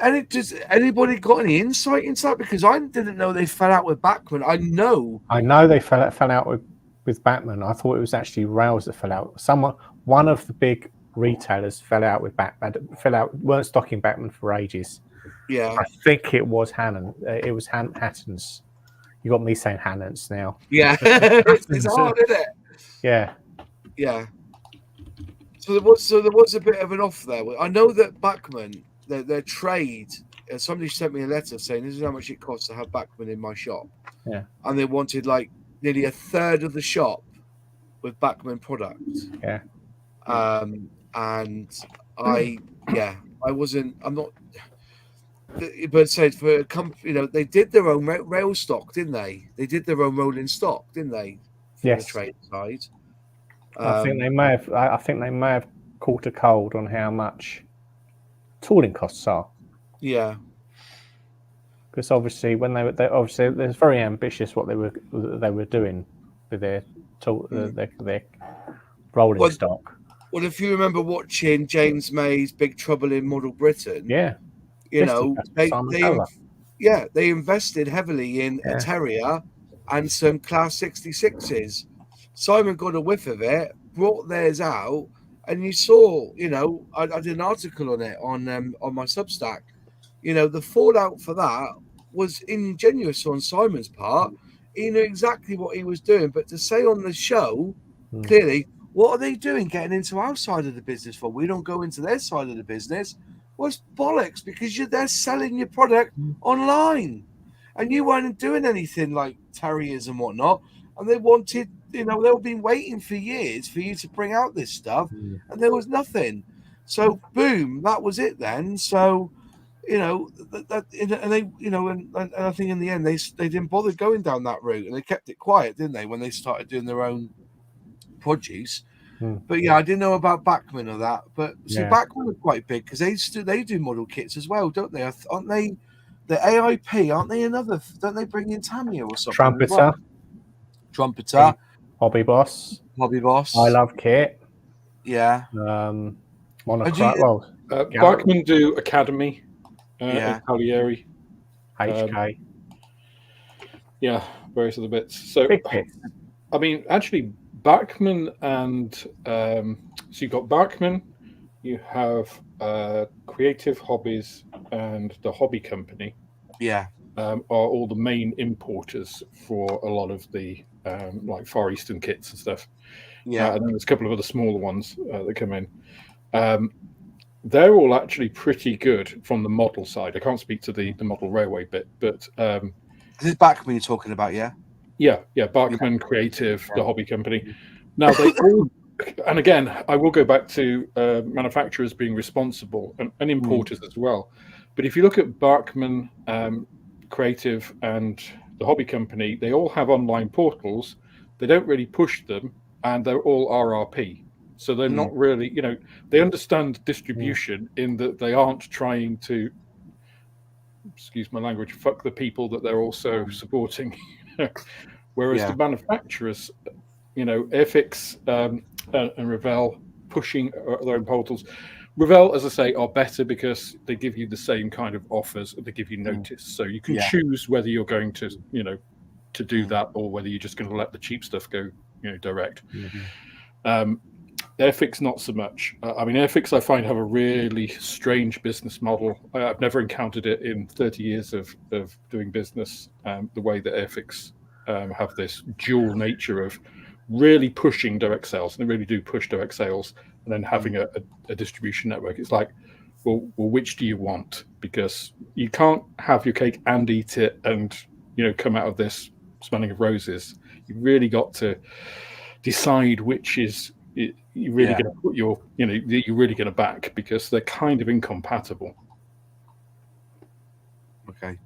And does anybody got any insight into that? Because I didn't know they fell out with Bachmann. I know they fell out with Bachmann. I thought it was actually Rails that fell out. One of the big retailers fell out with Bachmann. Weren't stocking Bachmann for ages. Yeah, I think it was Hannon. It was Hatton's. You got me saying Hannon's now. Yeah, it's hard, isn't it? Yeah. So there was a bit of an off there. I know that Bachmann, their trade. Somebody sent me a letter saying this is how much it costs to have Bachmann in my shop. Yeah, and they wanted nearly a third of the shop with Bachmann products. Yeah. And I'm not. But said for a company, they did their own rail stock, didn't they? They did their own rolling stock, didn't they? Yes. The trade side. I think they may have. I think they may have caught a cold on how much tooling costs are. Yeah. Because obviously, when they obviously they're very ambitious what they were doing with their their rolling stock. Well, if you remember watching James May's Big Trouble in Model Britain, they invested heavily in a Terrier and some Class 66s. Simon got a whiff of it, brought theirs out, and you saw, I did an article on it on my Substack. The fallout for that was ingenuous on Simon's part. He knew exactly what he was doing, but to say on the show, clearly, what are they doing getting into our side of the business for? We don't go into their side of the business. Well, it's bollocks, because they're selling your product online, and you weren't doing anything like Terriers and whatnot, and they wanted, they've been waiting for years for you to bring out this stuff, and there was nothing. So boom, that was it then. So, and I think in the end they didn't bother going down that route, and they kept it quiet, didn't they, when they started doing their own produce. But I didn't know about Bachmann or that. But Bachmann are quite big because they do model kits as well, don't they? Aren't they the AIP? Aren't they another? Don't they bring in Tamiya or something? Trumpeter, Hobby Boss. I Love Kit. Yeah. Bachmann do Academy. Cagliari. HK. Various other bits. So, I mean, actually, Bachmann and so you've got Bachmann, you have Creative Hobbies and the Hobby Company. Are all the main importers for a lot of the like Far Eastern kits and stuff. And then there's a couple of other smaller ones that come in. they're all actually pretty good from the model side. I can't speak to the model railway bit, but This is Bachman you're talking about, yeah? yeah, Bachman Creative, the hobby company. Now they all, and again, I will go back to manufacturers being responsible and importers as well. But if you look at Bachman Creative and the hobby company, they all have online portals. They don't really push them, and they're all RRP. So they're not really, they understand distribution in that they aren't trying to, excuse my language, fuck the people that they're also supporting. Whereas the manufacturers, Airfix and Revell pushing their own portals. Revell, as I say, are better because they give you the same kind of offers. They give you notice, so you can choose whether you're going to, to do that or whether you're just going to let the cheap stuff go, direct. Airfix, not so much. Airfix, I find, have a really strange business model. I've never encountered it in 30 years of doing business. The way that Airfix have this dual nature of really pushing direct sales, and they really do push direct sales, and then having a distribution network. It's like, well, which do you want? Because you can't have your cake and eat it and, come out of this smelling of roses. You really got to decide which is you're really going to put your, you're really going to back, because they're kind of incompatible. Okay.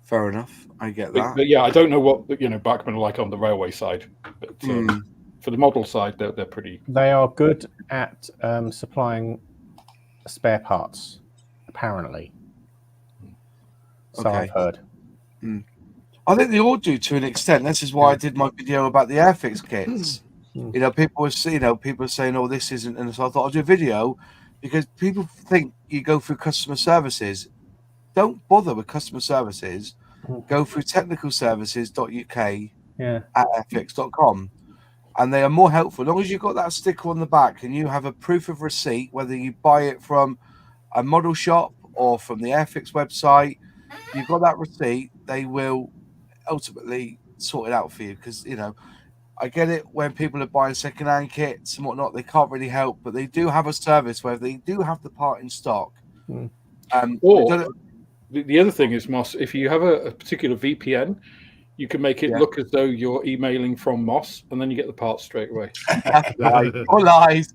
Fair enough. I get that. But yeah, I don't know what Bachman are like on the railway side, but for the model side, they're pretty. They are good at supplying spare parts, apparently. So I've heard. I think they all do to an extent. This is why I did my video about the Airfix kits. People were saying, "Oh, this isn't," and so I thought I'll do a video because people think you go through customer services. Don't bother with customer services. Go through technicalservices.uk at airfix.com, and they are more helpful. As long as you've got that sticker on the back and you have a proof of receipt, whether you buy it from a model shop or from the Airfix website, you've got that receipt, they will ultimately sort it out for you. Because, I get it when people are buying second-hand kits and whatnot, they can't really help, but they do have a service where they do have the part in stock. Or the other thing is, Moss, if you have a particular VPN, you can make it look as though you're emailing from Moss, and then you get the parts straight away. All lies.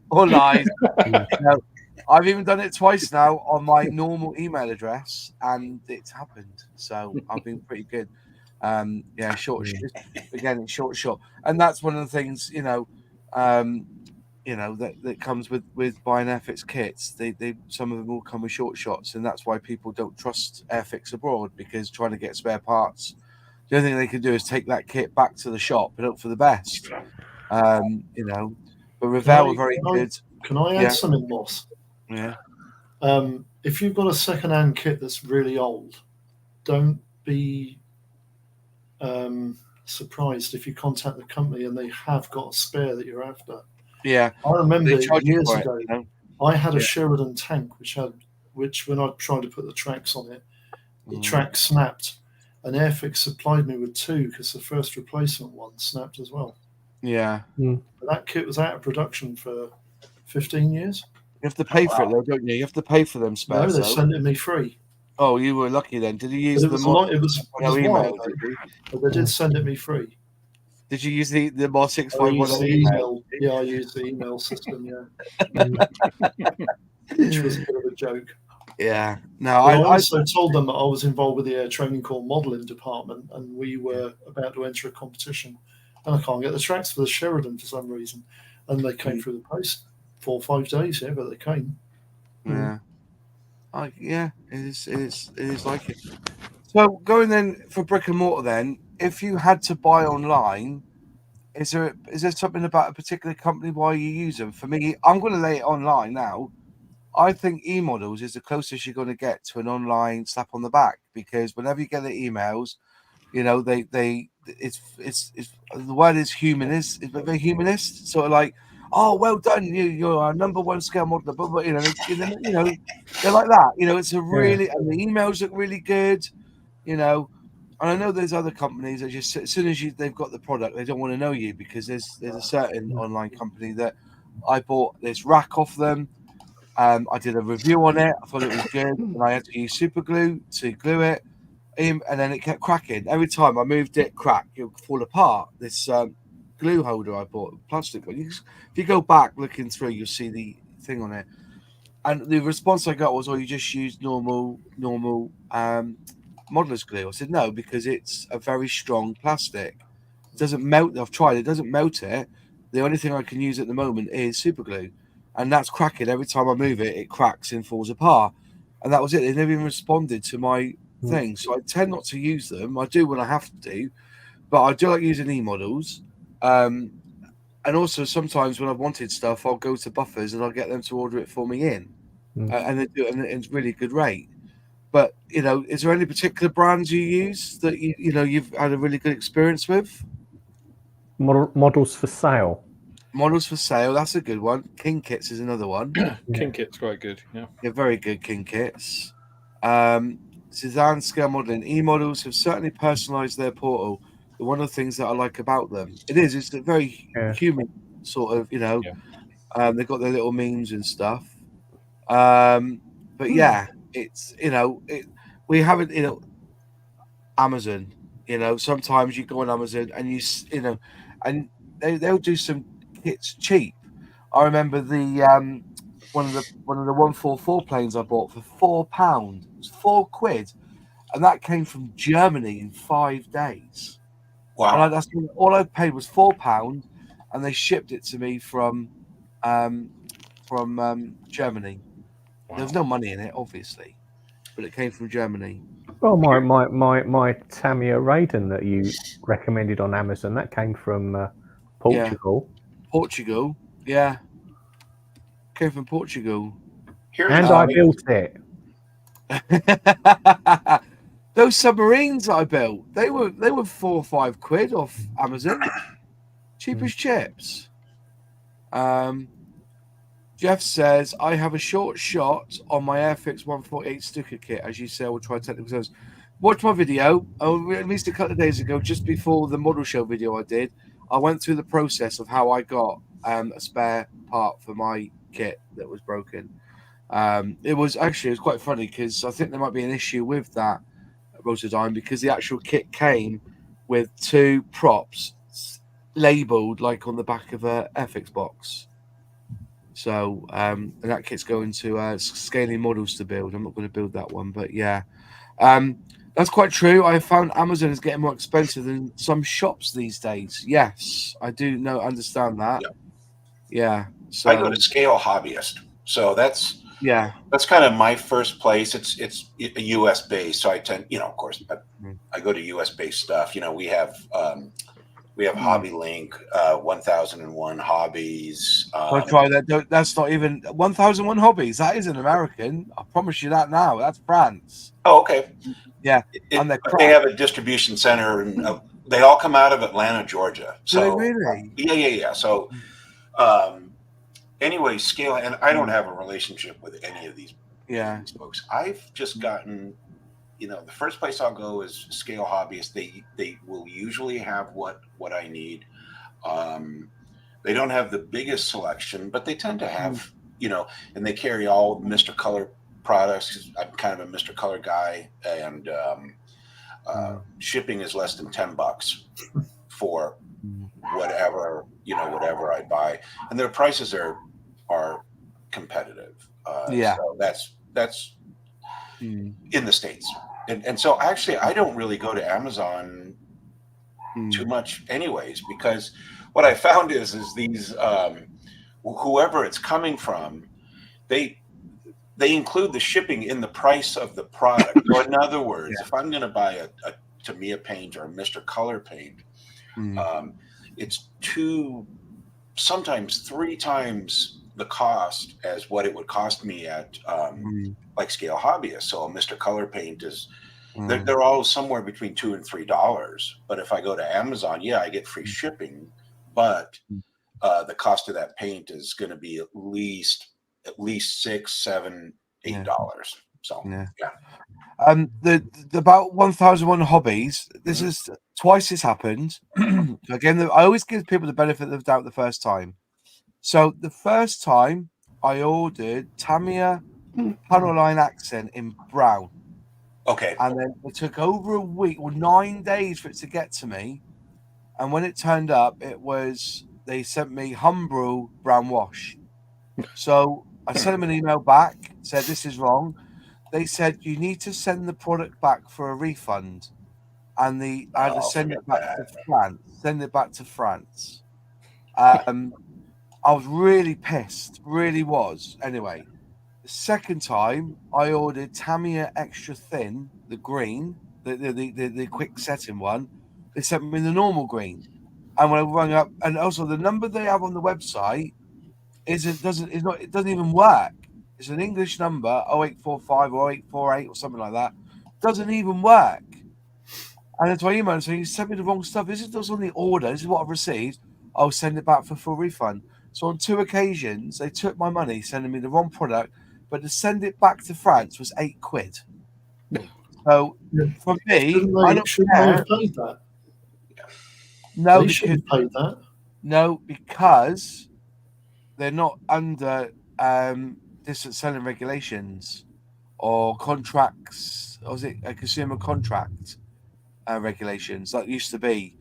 I've even done it twice now on my normal email address, and it's happened. So I've been pretty good. Short. Again, it's short. And that's one of the things, that comes with buying Airfix kits. They some of them will come with short shots, and that's why people don't trust Airfix abroad, because trying to get spare parts, the only thing they can do is take that kit back to the shop and hope for the best. But Revell are very good. Can I add something, Moss? Yeah. If you've got a second-hand kit that's really old, don't be surprised if you contact the company and they have got a spare that you're after. Yeah, I remember years ago, I had a Yeah. Sheridan tank which when I tried to put the tracks on it, the track snapped, and Airfix supplied me with two because the first replacement one snapped as well. Yeah. But that kit was out of production for 15 years. You have to pay for it, though, don't you? You have to pay for them spares. No, they sent it me free. Oh, you were lucky then. Did you use But the it was wild, but they did send it me free. Did you use the more I 651 used the email? email. Yeah, I used the email system. Yeah, which was a bit of a joke. Yeah. No, I also told them that I was involved with the Air Training Corps modelling department, and we were about to enter a competition, and I can't get the tracks for the Sheridan for some reason, and they came through the post 4 or 5 days. Yeah, but they came. Yeah. It is like it. So going then for brick and mortar, then, if you had to buy online, is there something about a particular company why you use them? For me, I'm going to lay it online now. I think eModels is the closest you're going to get to an online slap on the back, because whenever you get the emails, it's the word is humanist. It's very humanist, sort of like, oh, well done, you're our #1 scale modeler, but they're like that. It's a really, and the emails look really good, And I know there's other companies that just, as soon as they've got the product, they don't want to know you, because there's a certain online company that I bought this rack off them. I did a review on it. I thought it was good, and I had to use super glue to glue it, and then it kept cracking. Every time I moved it, it would fall apart. This glue holder I bought, plastic one. If you go back looking through, you'll see the thing on it. And the response I got was, "Oh, you just use normal modeler's glue." I said, "No, because it's a very strong plastic. It doesn't melt. I've tried. It doesn't melt it. The only thing I can use at the moment is super glue, and that's cracking. Every time I move it, it cracks and falls apart." And that was it. They never even responded to my thing. So I tend not to use them. I do when I have to, but I do like using e-models. And also sometimes when I've wanted stuff, I'll go to Buffers and I'll get them to order it for me and they do it, and it's really good rate. But is there any particular brands you use that you've had a really good experience with? Models for sale. Models for sale, that's a good one. King Kits is another one. King Kit's quite good. Yeah, very good King Kits. Cezanne Scale Modeling e-models have certainly personalized their portal. One of the things that I like about them, it's a very human sort of, they've got their little memes and stuff. But yeah, it's, we haven't, Amazon, sometimes you go on Amazon and and they'll do some kits cheap. I remember the, one of the 144 planes I bought for £4. It was £4, and that came from Germany in 5 days. Wow. And all I paid was £4, and they shipped it to me from Germany. Wow. There was no money in it, obviously, but it came from Germany. Well, my Tamiya Raiden that you recommended on Amazon, that came from Portugal. Yeah. Portugal, yeah, came from Portugal. I built it. Those submarines I built, they were £4 or £5 off Amazon, cheap as chips. Jeff says, I have a short shot on my Airfix 148 sticker kit. As you say, I will try technical service. Watch my video. I released a couple of days ago, just before the model show video I did. I went through the process of how I got a spare part for my kit that was broken. It was quite funny because I think there might be an issue with that Rotodyne, because the actual kit came with 2 props labeled like on the back of a Airfix box. So and that kit's going to scaling models to build. I'm not going to build that one, but yeah, that's quite true. I found Amazon is getting more expensive than some shops these days. Yes, I do understand that. Yeah. So I go to Scale Hobbyist, so that's kind of my first place. It's a US based, so I tend, of course, I go to US based stuff. We have Hobby Link, 1001 Hobbies. I'll try that. That's not even 1001 Hobbies. That isn't American. I promise you that now. That's France. Oh, okay. Yeah, they have a distribution center, and they all come out of Atlanta, Georgia. So really? Yeah. So. Anyway, Scale, and I don't have a relationship with any of these folks. I've just gotten, the first place I'll go is Scale Hobbyist. They will usually have what I need. They don't have the biggest selection, but they tend to have, and they carry all Mr. Color products. 'Cause I'm kind of a Mr. Color guy, and shipping is less than $10 for whatever I buy, and their prices are competitive. So that's in the States, and so actually I don't really go to Amazon too much anyways, because what I found is these whoever it's coming from, they include the shipping in the price of the product. So in other words, if I'm going to buy a Tamiya paint or a Mr. Color paint, it's 2, sometimes 3 times the cost as what it would cost me at like Scale Hobbyist. So a Mr. Color paint is they're all somewhere between $2 and $3. But if I go to Amazon, I get free shipping, but the cost of that paint is going to be at least $6, $7, $8. So the about 1001 Hobbies, this is twice it's happened. Again, I always give people the benefit of the doubt the first time. So the first time I ordered Tamiya panel line accent in brown. Okay. And then it took over a week or 9 days for it to get to me. And when it turned up, they sent me Humbrol brown wash. So I sent them an email back, said this is wrong. They said you need to send the product back for a refund. And I had to send it back to France. Send it back to France. I was really pissed, really was. Anyway, the second time I ordered Tamiya extra thin, the green, the quick setting one. They sent me the normal green, and when I rang up, and also the number they have on the website it doesn't even work. It's an English number 0845 or 0848 or something like that. Doesn't even work. And then to my email saying you sent me the wrong stuff. This is on the order. This is what I've received. I'll send it back for full refund. So on 2 occasions they took my money, sending me the wrong product. But to send it back to France was £8. So for me, I don't care. Have paid that. No, they should have paid that. No, because they're not under distance selling regulations or contracts. Or is it a consumer contract regulations like used to be?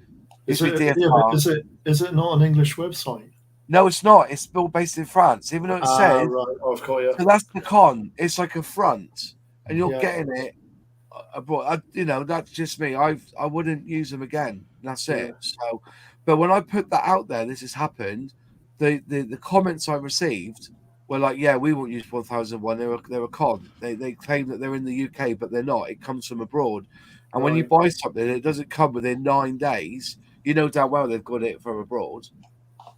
Is it not an English website? No, it's not. It's still based in France, even though it says. Right. I've got you. So that's the con. It's like a front, and you're getting it abroad. That's just me. I wouldn't use them again. That's it. So, but when I put that out there, this has happened. The comments I received were like, "Yeah, we won't use 1001. They're a con. They claim that they're in the UK, but they're not. It comes from abroad. And when you buy something, it doesn't come within 9 days. You know damn well they've got it from abroad.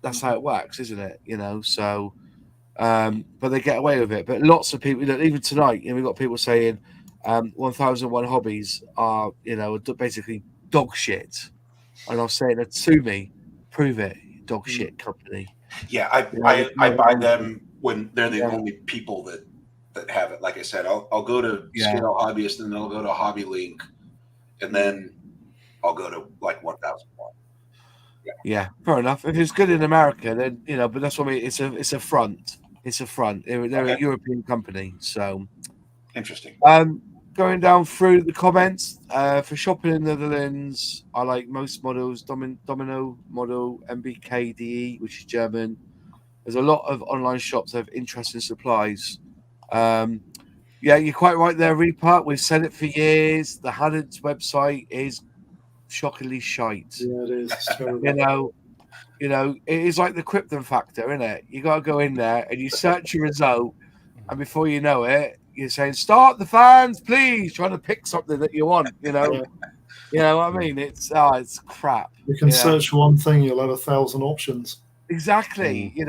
That's how it works, isn't it? So, but they get away with it. But lots of people, even tonight, we've got people saying 1001 hobbies are, basically dog shit. And I'll say that to me, prove it, dog shit company. Yeah, I buy them when they're the only people that have it. Like I said, I'll go to Scale Hobbyist, and then I'll go to Hobby Link, and then I'll go to like 1001. Yeah, fair enough. If it's good in America, then but that's what I mean. It's a front. It's a front. They're a European company, so interesting. Going down through the comments for shopping in the Netherlands, I like most models. Domino model, MBKDE, which is German. There's a lot of online shops that have interesting supplies. Yeah, you're quite right there, Repart. We've said it for years. The Haddon's website is shockingly shite. Yeah, it is. It's terrible. It is like the Krypton factor, isn't it? You got to go in there and you search your result, and before you know it, you're saying, "Start the fans, please!" Trying to pick something that you want. You know what I mean? It's crap. You can search one thing, you'll have 1,000 options. Exactly. You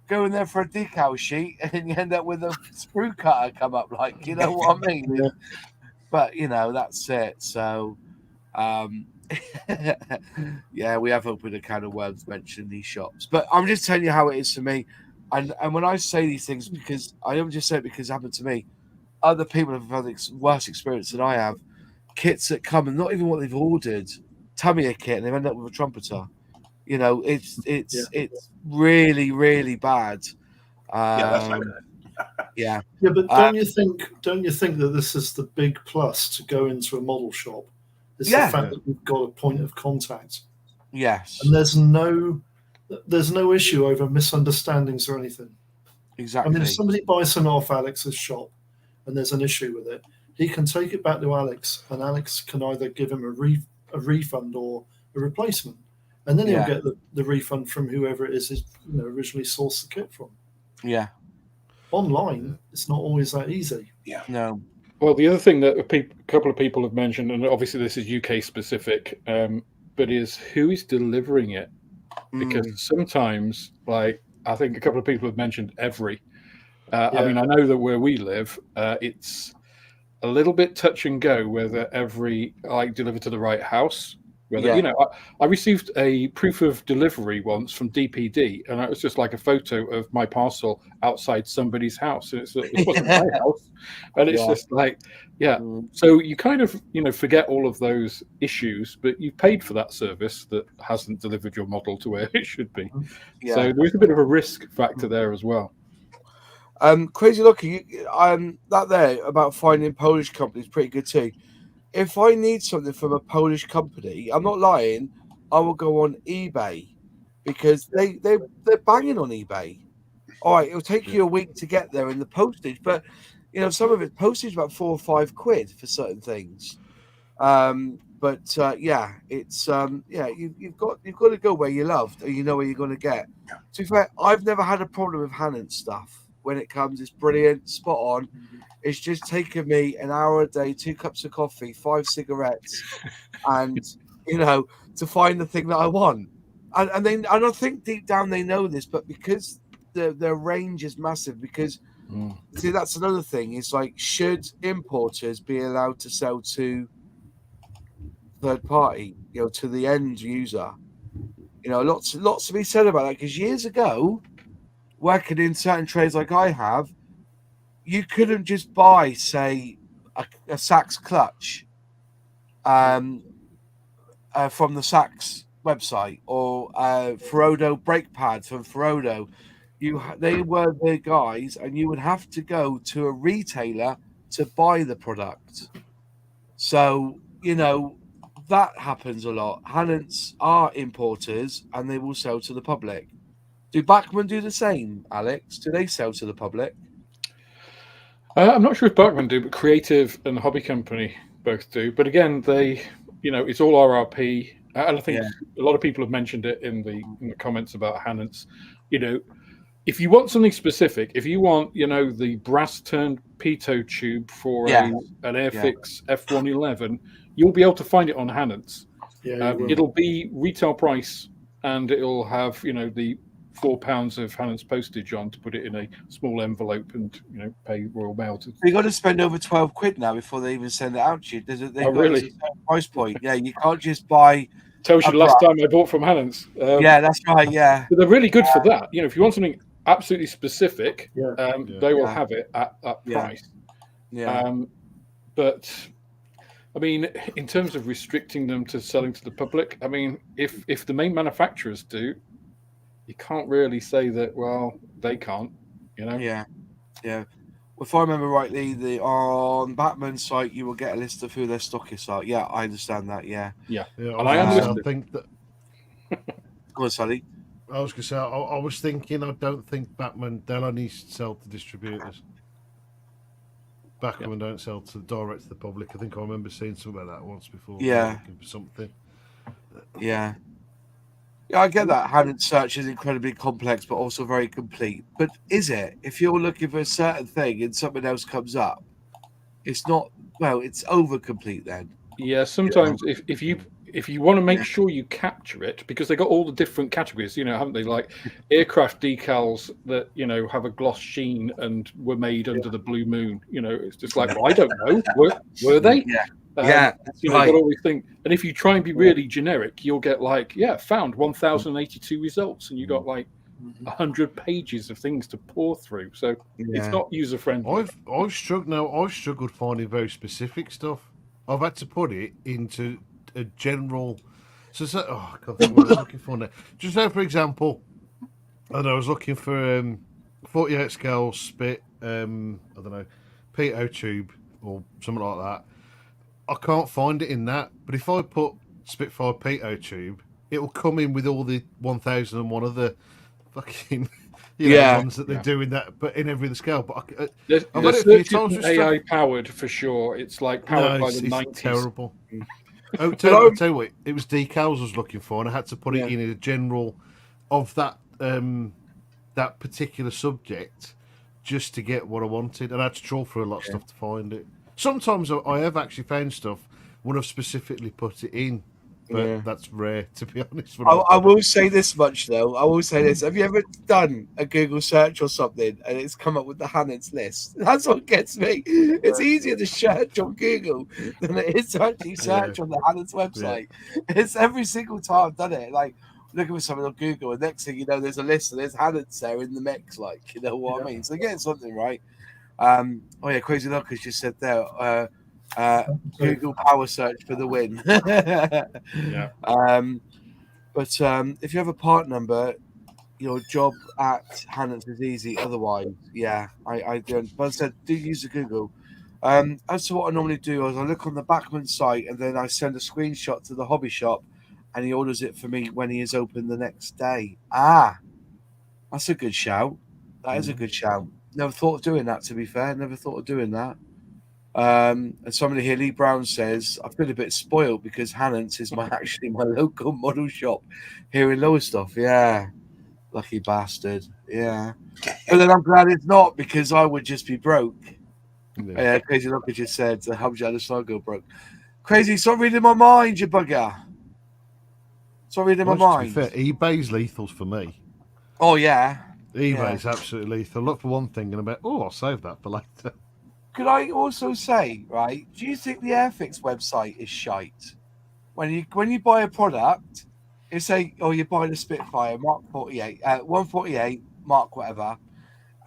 go in there for a decal sheet, and you end up with a sprue cutter come up. Like, you know what I mean? Yeah. But that's it. So, we have opened a can of worms mentioning these shops. But I'm just telling you how it is for me. And when I say these things, because I don't just say it because it happened to me, other people have had worse experience than I have. Kits that come and not even what they've ordered, Tamiya kit, and they've ended up with a trumpeter. It's really, really bad. That's not good. Yeah, but don't you think that this is the big plus to go into a model shop? It's the fact that you've got a point of contact. Yes. And there's no issue over misunderstandings or anything. Exactly. I mean, if somebody buys something off Alex's shop and there's an issue with it, he can take it back to Alex, and Alex can either give him a refund or a replacement, and then he'll get the refund from whoever it is originally sourced the kit from. Yeah. Online, it's not always that easy. Yeah. No. Well, the other thing that a couple of people have mentioned, and obviously this is UK specific, but is who is delivering it? Because sometimes, like, I think a couple of people have mentioned every. I mean, I know that where we live, it's a little bit touch and go whether every delivered to the right house. Whether, you know, I received a proof of delivery once from DPD, and it was just like a photo of my parcel outside somebody's house. And it wasn't my house, and it's just like, So you kind of, you know, forget all of those issues, but you've paid for that service that hasn't delivered your model to where it should be. So there is a bit of a risk factor there as well. Crazy Lucky, that there about finding Polish companies pretty good too. If I need something from a Polish company, I'm not lying, I will go on eBay because they're banging on eBay. All right, it'll take you a week to get there in the postage, but you know, some of it postage about £4 or £5 for certain things. But it's you've got to go where you're loved and you know where you're going to get. To be fair, I've never had a problem with Hanon stuff. When it comes, it's brilliant, spot on. It's just taken me an hour a day, 2 cups of coffee, 5 cigarettes, and you know, to find the thing that I want. And I think deep down they know this, but because their range is massive, because see, that's another thing. It's like, should importers be allowed to sell to third party, you know, to the end user? You know, lots to be said about that, because years ago, working in certain trades like I have, you couldn't just buy, say, a Sachs clutch from the Sachs website, or Ferodo brake pad from Ferodo. They were the guys, and you would have to go to a retailer to buy the product. So, you know, that happens a lot. Hanons are importers, and they will sell to the public. Do Bachmann do the same, Alex? Do they sell to the public? I'm not sure if Bachmann do, but Creative and Hobby Company both do. But again, they, you know, it's all RRP. And I think a lot of people have mentioned it in the comments about Hanons. You know, if you want something specific, if you want, you know, the brass turned pitot tube for an Airfix F111, you'll be able to find it on Hanons. It'll be retail price, and it'll have, you know, the £4 of Hanons postage on to put it in a small envelope and, you know, pay Royal Mail to. You got to spend over £12 now before they even send it out to you. They've got really? a price point. Yeah, you can't just buy. Tells you the last time I bought from Hanons. Yeah, that's right. Yeah, but they're really good for that. You know, if you want something absolutely specific, they will have it at that price. But I mean, in terms of restricting them to selling to the public, I mean, if the main manufacturers do, you can't really say that, well, they can't, you know? Yeah. Well, if I remember rightly, on Batman's site, you will get a list of who their stockists are. Yeah, I understand that. Yeah. And I think that. Go on, Sully. I was going to say, I was thinking, I don't think Batman, they'll only sell to distributors. Batman don't sell direct to the public. I think I remember seeing something about that once before. Yeah. Something. Yeah, I get that. Hanon search is incredibly complex, but also very complete. But is it? If you're looking for a certain thing and something else comes up, it's not. Well, it's over complete then. Yeah, sometimes if you want to make sure you capture it, because they got all the different categories, you know, haven't they? Like aircraft decals that, you know, have a gloss sheen and were made under the blue moon. You know, it's just like, well, I don't know. Were they? You know, got all these things. And if you try and be really generic, you'll get like, found 1,082 results, and you got like 100 pages of things to pour through. So it's not user friendly. I've struggled finding very specific stuff. I've had to put it into a general. I can't think what I was looking for now. Just say, for example, I was looking for 48 scale spit. I don't know, pitot tube or something like that. I can't find it in that, but if I put Spitfire pitot tube, it will come in with all the 1,001 other fucking ones that they're doing that, but in every other scale. But I've had it a few times. AI powered for sure. It's like powered by the 90s. Terrible. Tell you what, it was decals I was looking for, and I had to put it in a general of that that particular subject just to get what I wanted, and I had to trawl through a lot of stuff to find it. Sometimes I have actually found stuff when I've specifically put it in but Yeah. that's rare, to be honest. I will say this much though. I will say this: have you ever done a Google search or something and it's come up with the Hannons list? That's what gets me. It's easier to search on Google than it is to actually search on the Hannons website. It's every single time I've done it. Like looking for something on Google, and next thing you know, there's a list and there's Hannons there in the mix. Like, you know what I mean? So get something right. Oh yeah, Crazy Lockers just said there. Google power search for the win. Yeah. But if you have a part number, your job at Hannons is easy. Otherwise, yeah, I don't. But I said, do use the Google. As to what I normally do is I look on the Backman site and then I send a screenshot to the hobby shop, and he orders it for me when he is open the next day. That's a good shout. That is a good shout. Never thought of doing that. To be fair, never thought of doing that. And somebody here, Lee Brown, says, I feel a bit spoiled because Hannons is actually my local model shop here in Lowestoft. Yeah. Lucky bastard. Yeah. But then I'm glad it's not, because I would just be broke. Yeah, Crazy Locker just said, the Hub's go broke. Crazy, stop reading my mind, you bugger. Stop reading my mind. To be fair, eBay's lethal for me. Oh, yeah. eBay's absolutely lethal. Look for one thing and about, I'll save that for later. Could I also say, right, do you think the Airfix website is shite? When you buy a product, you say, you're buying a Spitfire Mark 48, 148, Mark whatever,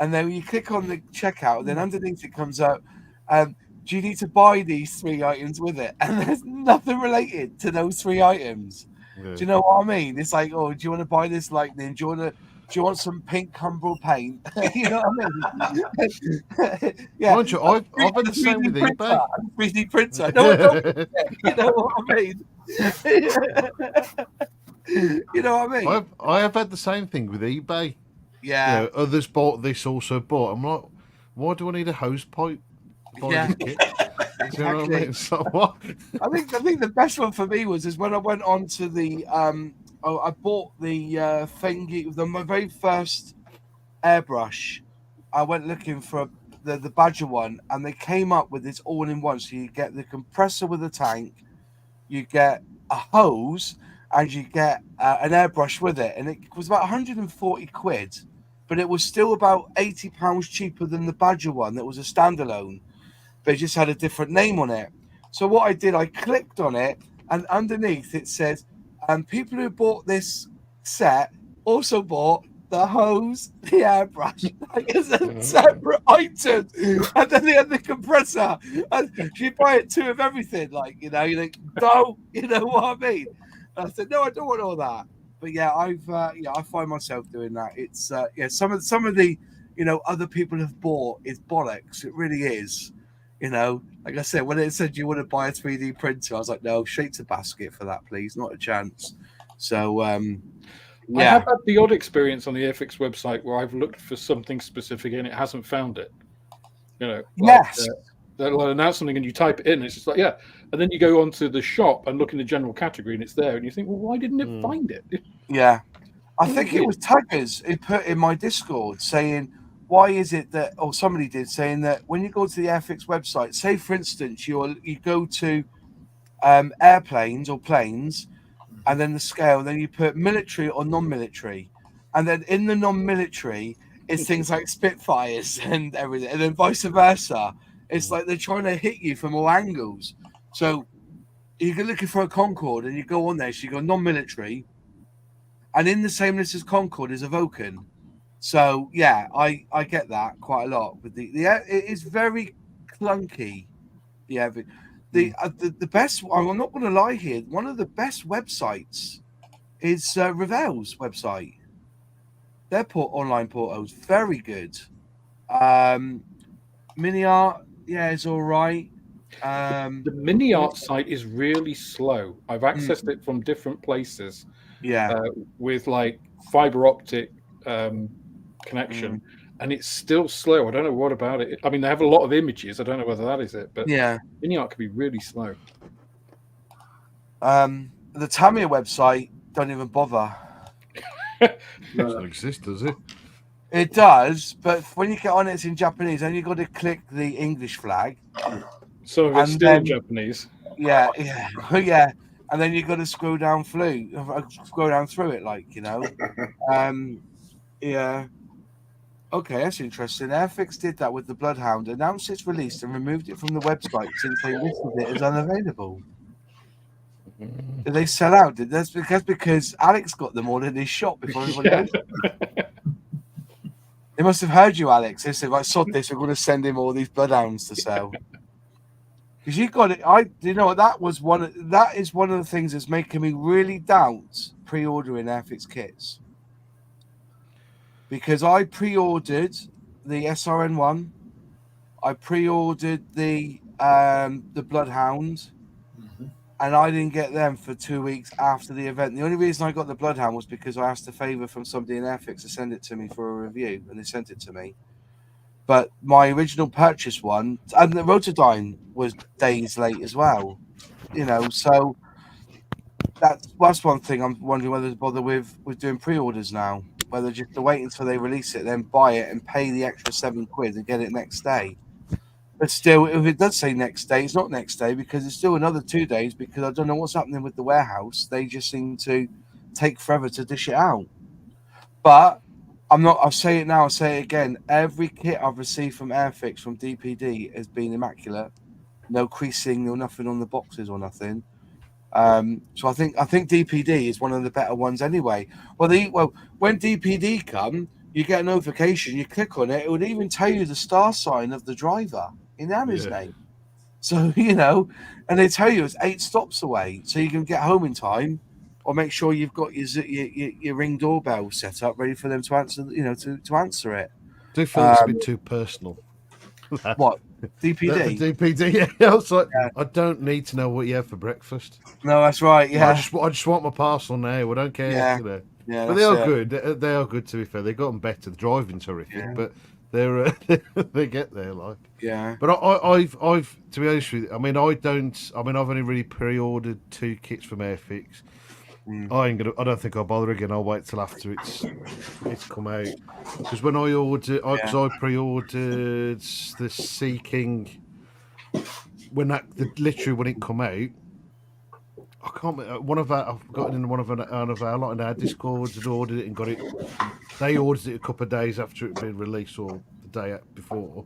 and then you click on the checkout, and then underneath it comes up, do you need to buy these 3 items with it? And there's nothing related to those 3 items. Yeah. Do you know what I mean? It's like, do you want to buy this lightning? Do you want some pink Humbrol paint? You know what I mean? Yeah. Mind you, I've had the same with eBay. 3D printer. No, I don't. You know what I mean? You know what I mean? I have had the same thing with eBay. Yeah. You know, others bought this, also bought. I'm like, why do I need a hose pipe? Yeah. Kit? You know what I mean? So what? I think the best one for me was when I went on to the I bought the thingy, my very first airbrush. I went looking for the Badger one, and they came up with this all-in-one. So you get the compressor with a tank, you get a hose, and you get an airbrush with it. And it was about 140 quid, but it was still about £80 cheaper than the Badger one that was a standalone. But it just had a different name on it. So what I did, I clicked on it, and underneath it says, people who bought this set also bought the hose, the airbrush, like as a separate item. And then they had the compressor. And you buy it 2 of everything, like, you know, you think, no, you know what I mean? And I said, no, I don't want all that. But yeah, I find myself doing that. It's some of the, you know, other people have bought is bollocks. It really is. You know, like I said, when it said you want to buy a 3D printer, I was like, no, straight to basket for that, please. Not a chance. So, I have had the odd experience on the Airfix website where I've looked for something specific and it hasn't found it. You know, yes. They'll announce something and you type it in, and it's just like, yeah. And then you go onto the shop and look in the general category and it's there, and you think, well, why didn't it find it? Yeah. I think it was taggers who put in my Discord saying, why is it that, or somebody did, saying that when you go to the Airfix website, say for instance, you go to airplanes or planes, and then the scale, then you put military or non-military, and then in the non-military, it's things like Spitfires and everything, and then vice versa. It's like they're trying to hit you from all angles. So you're looking for a Concorde, and you go on there, so you go non-military, and in the same list as Concorde is a Vulcan. So yeah, I get that quite a lot. But the it is very clunky. Yeah, the best. I'm not going to lie here. One of the best websites is Revell's website. Their online portal's very good. Mini art, yeah, it's all right. The mini art site is really slow. I've accessed it from different places. Yeah, with like fiber optic connection, and it's still slow. I don't know what about it. I mean, they have a lot of images. I don't know whether that is it, but yeah, mini art can be really slow. The Tamiya website, don't even bother. It doesn't exist, does it? It does, but when you get on it, it's in Japanese, and you've got to click the English flag. Some of it's still in Japanese. Yeah. and then you got to scroll down through it, like, you know. Yeah. Okay, that's interesting. Airfix did that with the Bloodhound, announced its release and removed it from the website since they listed it as unavailable. Did they sell out? That's because Alex got them all in his shop before everybody else. They must have heard you, Alex. They said, "Right, sod this. We're going to send him all these Bloodhounds to sell." Because you got it. You know what? That is one of the things that's making me really doubt pre-ordering Airfix kits. Because I pre-ordered the SRN1, I pre-ordered the Bloodhound, and I didn't get them for 2 weeks after the event. The only reason I got the Bloodhound was because I asked a favour from somebody in Airfix to send it to me for a review, and they sent it to me. But my original purchase one, and the Rotodyne was days late as well, you know. So that's one thing I'm wondering whether to bother with doing pre-orders now. Whether just to wait until they release it, then buy it and pay the extra £7 and get it next day. But still, if it does say next day, it's not next day because it's still another 2 days because I don't know what's happening with the warehouse. They just seem to take forever to dish it out. But I'll say it now, I'll say it again. Every kit I've received from Airfix, from DPD, has been immaculate. No creasing, no nothing on the boxes or nothing. So I think DPD is one of the better ones anyway. Well, when DPD come, you get a notification, you click on it, it would even tell you the star sign of the driver in Anna's name. So, you know, and they tell you it's 8 stops away, so you can get home in time, or make sure you've got your Ring doorbell set up ready for them to answer. You know, to answer it. I do feel it's a bit too personal. What? DPD? The DPD, yeah. I was like, I don't need to know what you have for breakfast. No, that's right. Yeah, I just want my parcel now. I don't care. Yeah, you know. Yeah, but they are good. They are good. To be fair, they've gotten better. The driving's horrific, but they're they get there. Like, But I've to be honest with you, I mean, I've only really pre-ordered 2 kits from Airfix. I don't think I'll bother again. I'll wait till after it's come out. Because when I ordered, I pre-ordered the Sea King when it come out. I can't. I've got it in one of our lot in our Discords and ordered it and got it. They ordered it a couple of days after it had been released, or the day before,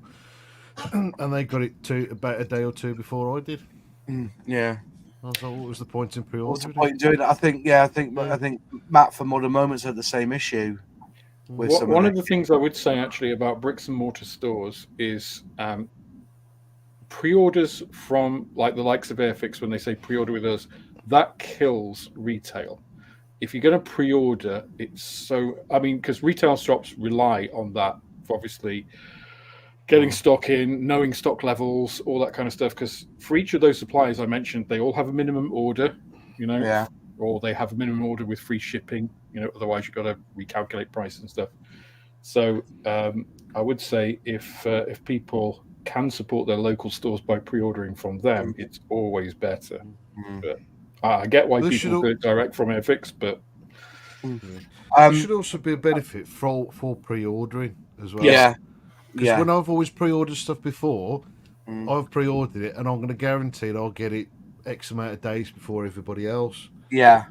and they got it about a day or 2 before I did. Yeah. I was like, what was the point in pre-ordering? What's the point in doing it? I think Matt from Modern Moments had the same issue. One of the things I would say actually about bricks and mortar stores is pre-orders from like the likes of Airfix. When they say pre-order with us, that kills retail. If you're going to pre-order, because retail shops rely on that for obviously getting stock in, knowing stock levels, all that kind of stuff. Because for each of those suppliers I mentioned, they all have a minimum order, you know, or they have a minimum order with free shipping, you know, otherwise you've got to recalculate price and stuff. So I would say if people can support their local stores by pre-ordering from them, it's always better. But I get why people do it direct from Airfix, but there should also be a benefit for pre-ordering as well. Yeah. Because when I've always pre-ordered stuff before, I've pre-ordered it and I'm going to guarantee I'll get it X amount of days before everybody else. Yeah.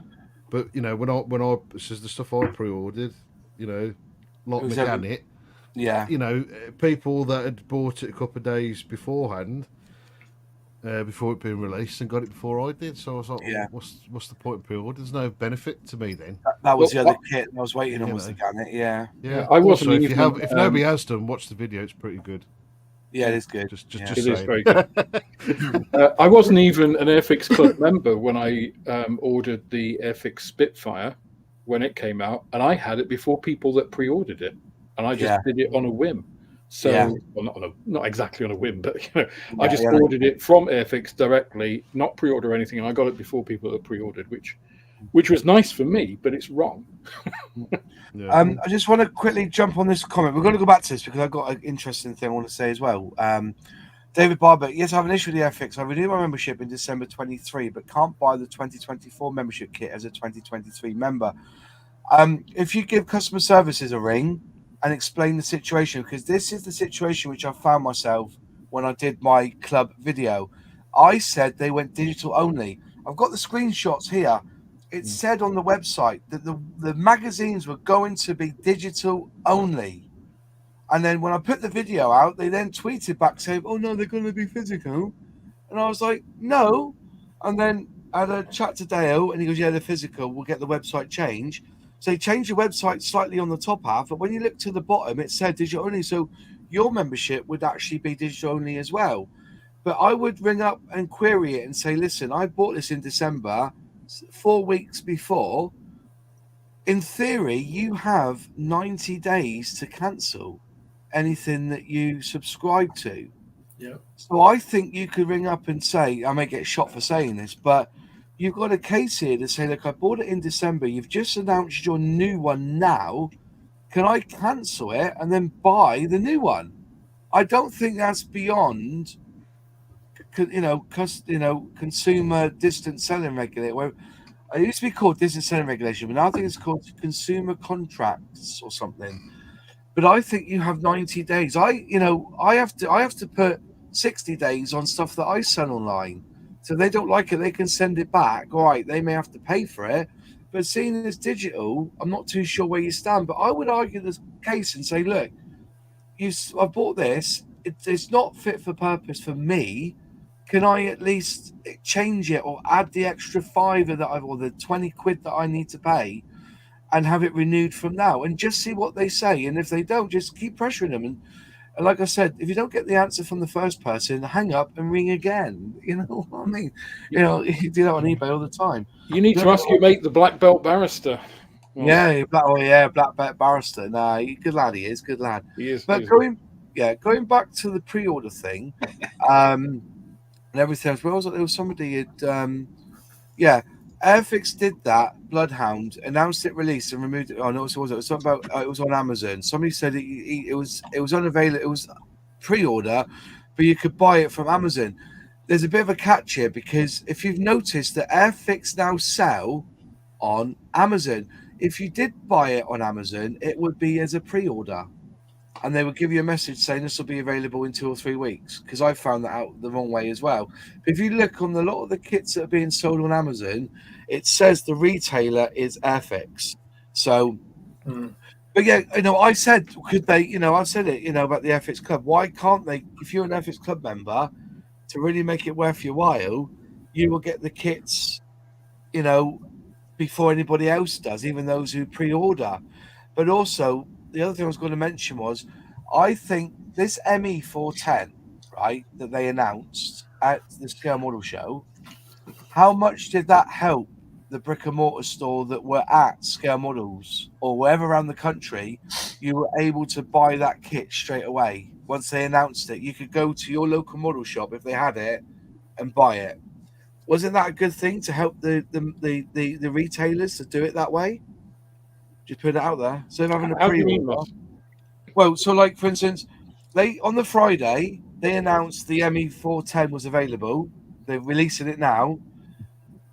But, you know, when I this is the stuff I pre-ordered, you know, like Mechanic, you know, people that had bought it a couple of days beforehand, before it being released, and got it before I did. So I was like, what's the point of pre-order? There's no benefit to me then. That was the other kit I was waiting on, was the Gannett. Yeah. I wasn't also, if nobody has done, watch the video. It's pretty good. Yeah, it is good. Just it is very good. I wasn't even an Airfix Club member when I ordered the Airfix Spitfire when it came out, and I had it before people that pre-ordered it, and I just did it on a whim. So, well, not exactly on a whim, but you know, I just ordered it from Airfix directly, not pre-order anything, and I got it before people that pre-ordered, which was nice for me, but it's wrong. I just want to quickly jump on this comment. We're going to go back to this because I've got an interesting thing I want to say as well. David Barber, yes, I have an issue with the Airfix. I renewed my membership in December 23, but can't buy the 2024 membership kit as a 2023 member. If you give customer services a ring and explain the situation, because this is the situation which I found myself when I did my club video. I said they went digital only. I've got the screenshots here. It said on the website that the magazines were going to be digital only. And then when I put the video out, they then tweeted back saying, oh, no, they're going to be physical. And I was like, no. And then I had a chat to Dale, and he goes, yeah, they're physical. We'll get the website changed. So he changed the website slightly on the top half. But when you look to the bottom, it said digital only. So your membership would actually be digital only as well. But I would ring up and query it and say, listen, I bought this in December, 4 weeks before. In theory, you have 90 days to cancel anything that you subscribe to. Yeah. So I think you could ring up and say, I may get shot for saying this, but you've got a case here to say, look, I bought it in December. You've just announced your new one now. Can I cancel it and then buy the new one? I don't think that's beyond, consumer distance selling regulator. Where it used to be called distance selling regulation, but now I think it's called consumer contracts or something. But I think you have 90 days. I have to put 60 days on stuff that I sell online. So if they don't like it, they can send it back. All right, they may have to pay for it. But seeing as digital, I'm not too sure where you stand. But I would argue this case and say, look, I bought this. It's not fit for purpose for me. Can I at least change it or add the extra £5 or the 20 quid that I need to pay and have it renewed from now, and just see what they say? And if they don't, just keep pressuring them. And like I said, if you don't get the answer from the first person, hang up and ring again. You know what I mean? You do that on eBay all the time. You need to ask your mate, the black belt barrister. Well, black belt barrister. Nah, good lad. He is good lad. He is. But going back to the pre-order thing, and everything else. Well, there was somebody had, Airfix did that. Bloodhound announced it released and removed it. Oh no, it was something about it was on Amazon. Somebody said it was unavailable. It was pre-order, but you could buy it from Amazon. There's a bit of a catch here, because if you've noticed that Airfix now sell on Amazon, if you did buy it on Amazon, it would be as a pre-order, and they would give you a message saying this will be available in 2 or 3 weeks. Because I found that out the wrong way as well. But if you look on a lot of the kits that are being sold on Amazon, it says the retailer is Airfix. So, but yeah, I said, could they? I said it, about the Airfix Club. Why can't they? If you're an Airfix Club member, to really make it worth your while, you will get the kits, before anybody else does, even those who pre-order. But also, the other thing I was going to mention was, I think this ME410, right, that they announced at the Scale Model Show, how much did that help the brick and mortar store that were at Scale Models or wherever around the country? You were able to buy that kit straight away. Once they announced it, you could go to your local model shop if they had it and buy it. Wasn't that a good thing to help the retailers to do it that way? Just put it out there. So having a pre-order. Well, so like for instance, on the Friday they announced the ME410 was available. They're releasing it now,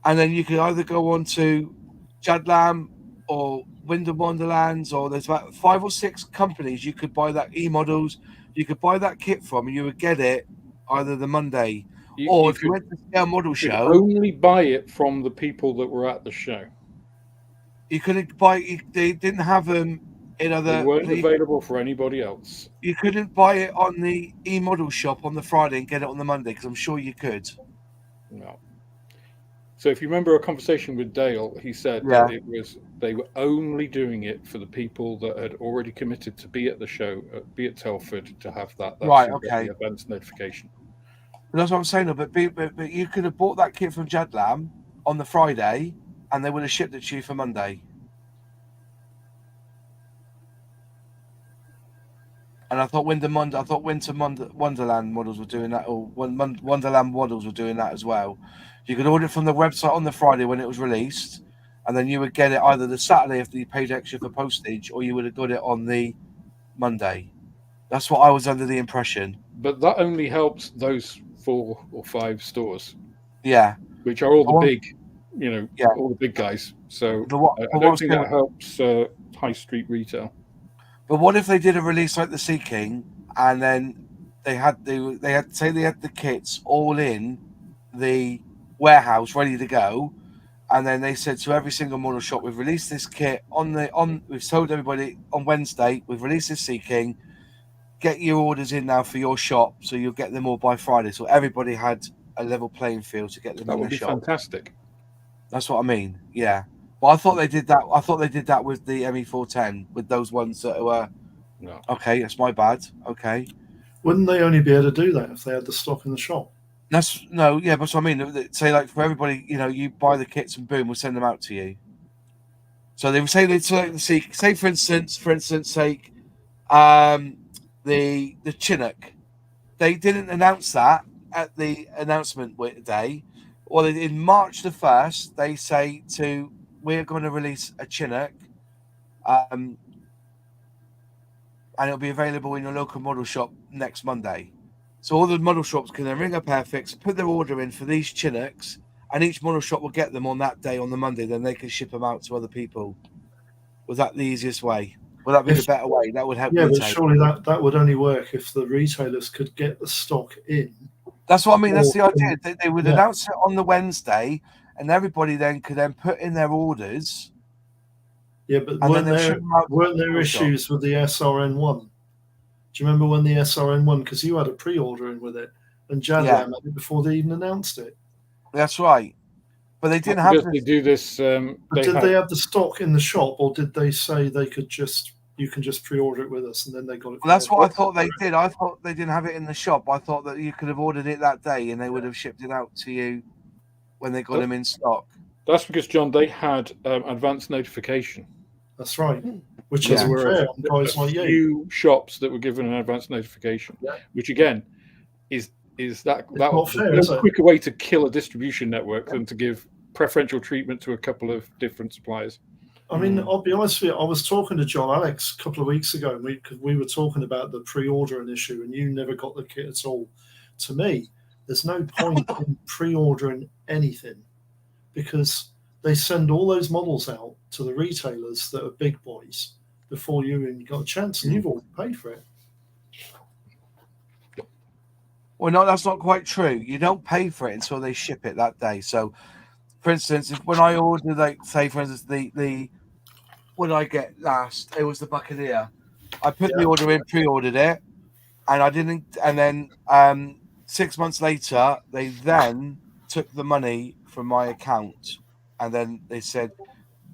and then you can either go on to Jadlam or Wyndham Wonderlands, or there's about 5 or 6 companies you could buy that e-models. You could buy that kit from, and you would get it either the Monday or if you went to the Scale Model Show. Only buy it from the people that were at the show. You couldn't buy. They didn't have them in other. They weren't available for anybody else. You couldn't buy it on the e-model shop on the Friday and get it on the Monday, because I'm sure you could. No. So if you remember a conversation with Dale, he said that they were only doing it for the people that had already committed to be at the show, be at Telford, to have that right. Okay. The events notification. But that's what I'm saying. But you could have bought that kit from Jadlam on the Friday, and they would have shipped it to you for Monday. And I thought Winter Wonderland models were doing that, or Wonderland models were doing that as well. You could order it from the website on the Friday when it was released, and then you would get it either the Saturday if you paid extra for postage, or you would have got it on the Monday. That's what I was under the impression. But that only helps those 4 or 5 stores. Yeah. Which are all the big, all the big guys. So I don't think that helps high street retail. But what if they did a release like the Sea King, and then they had the kits all in the warehouse ready to go. And then they said to every single model shop, we've released this kit we've told everybody on Wednesday, we've released this Sea King. Get your orders in now for your shop, so you'll get them all by Friday. So everybody had a level playing field to get them That in would the be shop. fantastic. That's what I mean. Yeah. But I thought they did that. I thought they did that with the ME410, with those ones that were. No. Okay, that's my bad. Okay. Wouldn't they only be able to do that if they had the stock in the shop? That's no, yeah, but that's what I mean. Say like for everybody, you buy the kits and boom, we'll send them out to you. So they would say they'd select the Sea. Say for instance sake, the Chinook. They didn't announce that at the announcement day. Well, in March the 1st, they say we're going to release a Chinook, and it'll be available in your local model shop next Monday. So all the model shops can then ring up Airfix, put their order in for these Chinooks, and each model shop will get them on that day on the Monday. Then they can ship them out to other people. Was that the easiest way? Would that be the better way? That would help. Yeah, but surely that would only work if the retailers could get the stock in. That's what I mean. That's the idea. They would announce it on the Wednesday, and everybody then could then put in their orders. Yeah, but weren't there issues with the SRN1? Do you remember when the SRN1, because you had a pre-order in with it, and Jadram had it before they even announced it? That's right. But they didn't have They do this. They have the stock in the shop, or did they say you can just pre-order it with us, and then they got it? Well, that's what I thought they did. I thought they didn't have it in the shop. I thought that you could have ordered it that day, and they would have shipped it out to you when they got them in stock. That's because, John, they had advance notification. That's right. Which is fair on guys like you. Few shops that were given an advance notification, which again is that was a quicker way to kill a distribution network than to give preferential treatment to a couple of different suppliers. I mean, I'll be honest with you. I was talking to John Alex a couple of weeks ago, and we were talking about the pre-ordering issue, and you never got the kit at all. To me, there's no point in pre-ordering anything because they send all those models out to the retailers that are big boys before you even got a chance, and you've already paid for it. Well, no, that's not quite true. You don't pay for it until they ship it that day. So, for instance, when I ordered, like, say, for instance, the what did I get last? It was the Buccaneer. I put the order in, pre-ordered it, and I didn't. And then 6 months later, they then took the money from my account, and then they said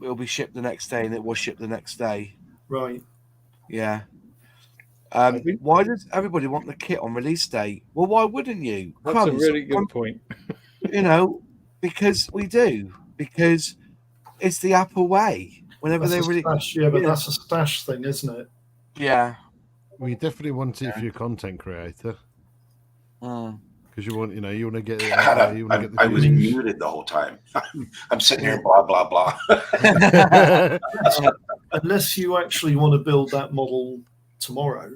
it'll be shipped the next day, and it was shipped the next day. Right. Yeah. Why does everybody want the kit on release day? Well, why wouldn't you? That's a really good point. Because we do. Because it's the Apple way. Whenever that's they really, that's a stash thing, isn't it? Yeah. Well, you definitely want it for your content creator. Because you want to get it. I was muted the whole time. I'm sitting here, blah blah blah. Unless you actually want to build that model tomorrow,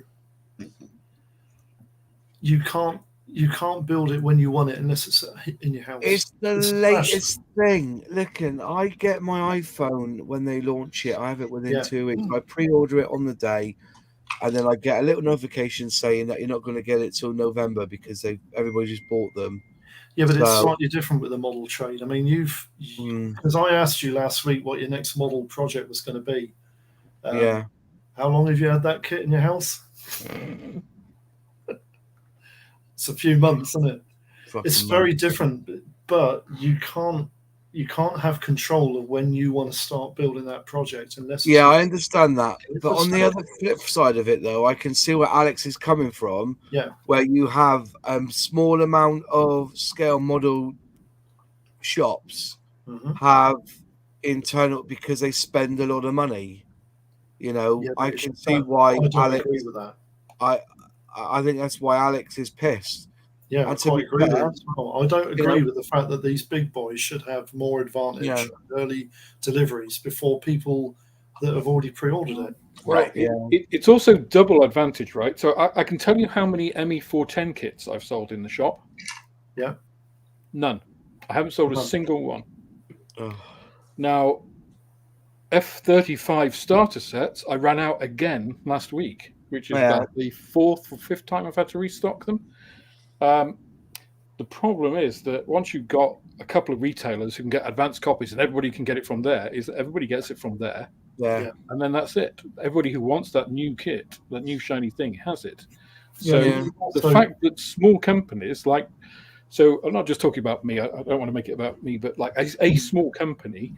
you can't build it when you want it unless it's in your house. It's the latest thing. Listen, I get my iPhone when they launch it. I have it within 2 weeks. I pre-order it on the day, and then I get a little notification saying that you're not going to get it till November because everybody just bought them. Yeah, but it's slightly different with the model trade. I mean, because I asked you last week what your next model project was going to be. How long have you had that kit in your house? It's a few months, isn't it? It's very different, but you can't have control of when you want to start building that project unless. Yeah, I understand that, but on the other flip side of it, though, I can see where Alex is coming from. Yeah, where you have a small amount of scale model shops have internal because they spend a lot of money. I can see why Alex. Agree with that. I think that's why Alex is pissed. Yeah, I quite agree with that. I don't agree with the fact that these big boys should have more advantage on early deliveries before people that have already pre-ordered it. Right. It's also double advantage, right? So I can tell you how many ME410 kits I've sold in the shop. Yeah. None. I haven't sold a single one. Now, F-35 starter sets, I ran out again last week, which is about the 4th or 5th time I've had to restock them. The problem is that once you've got a couple of retailers who can get advanced copies and everybody can get it from there, is that everybody gets it from there, Yeah. and then that's it. Everybody who wants that new kit, that new shiny thing, has it. So the fact that small companies like, so I'm not just talking about me, I don't want to make it about me, but like a small company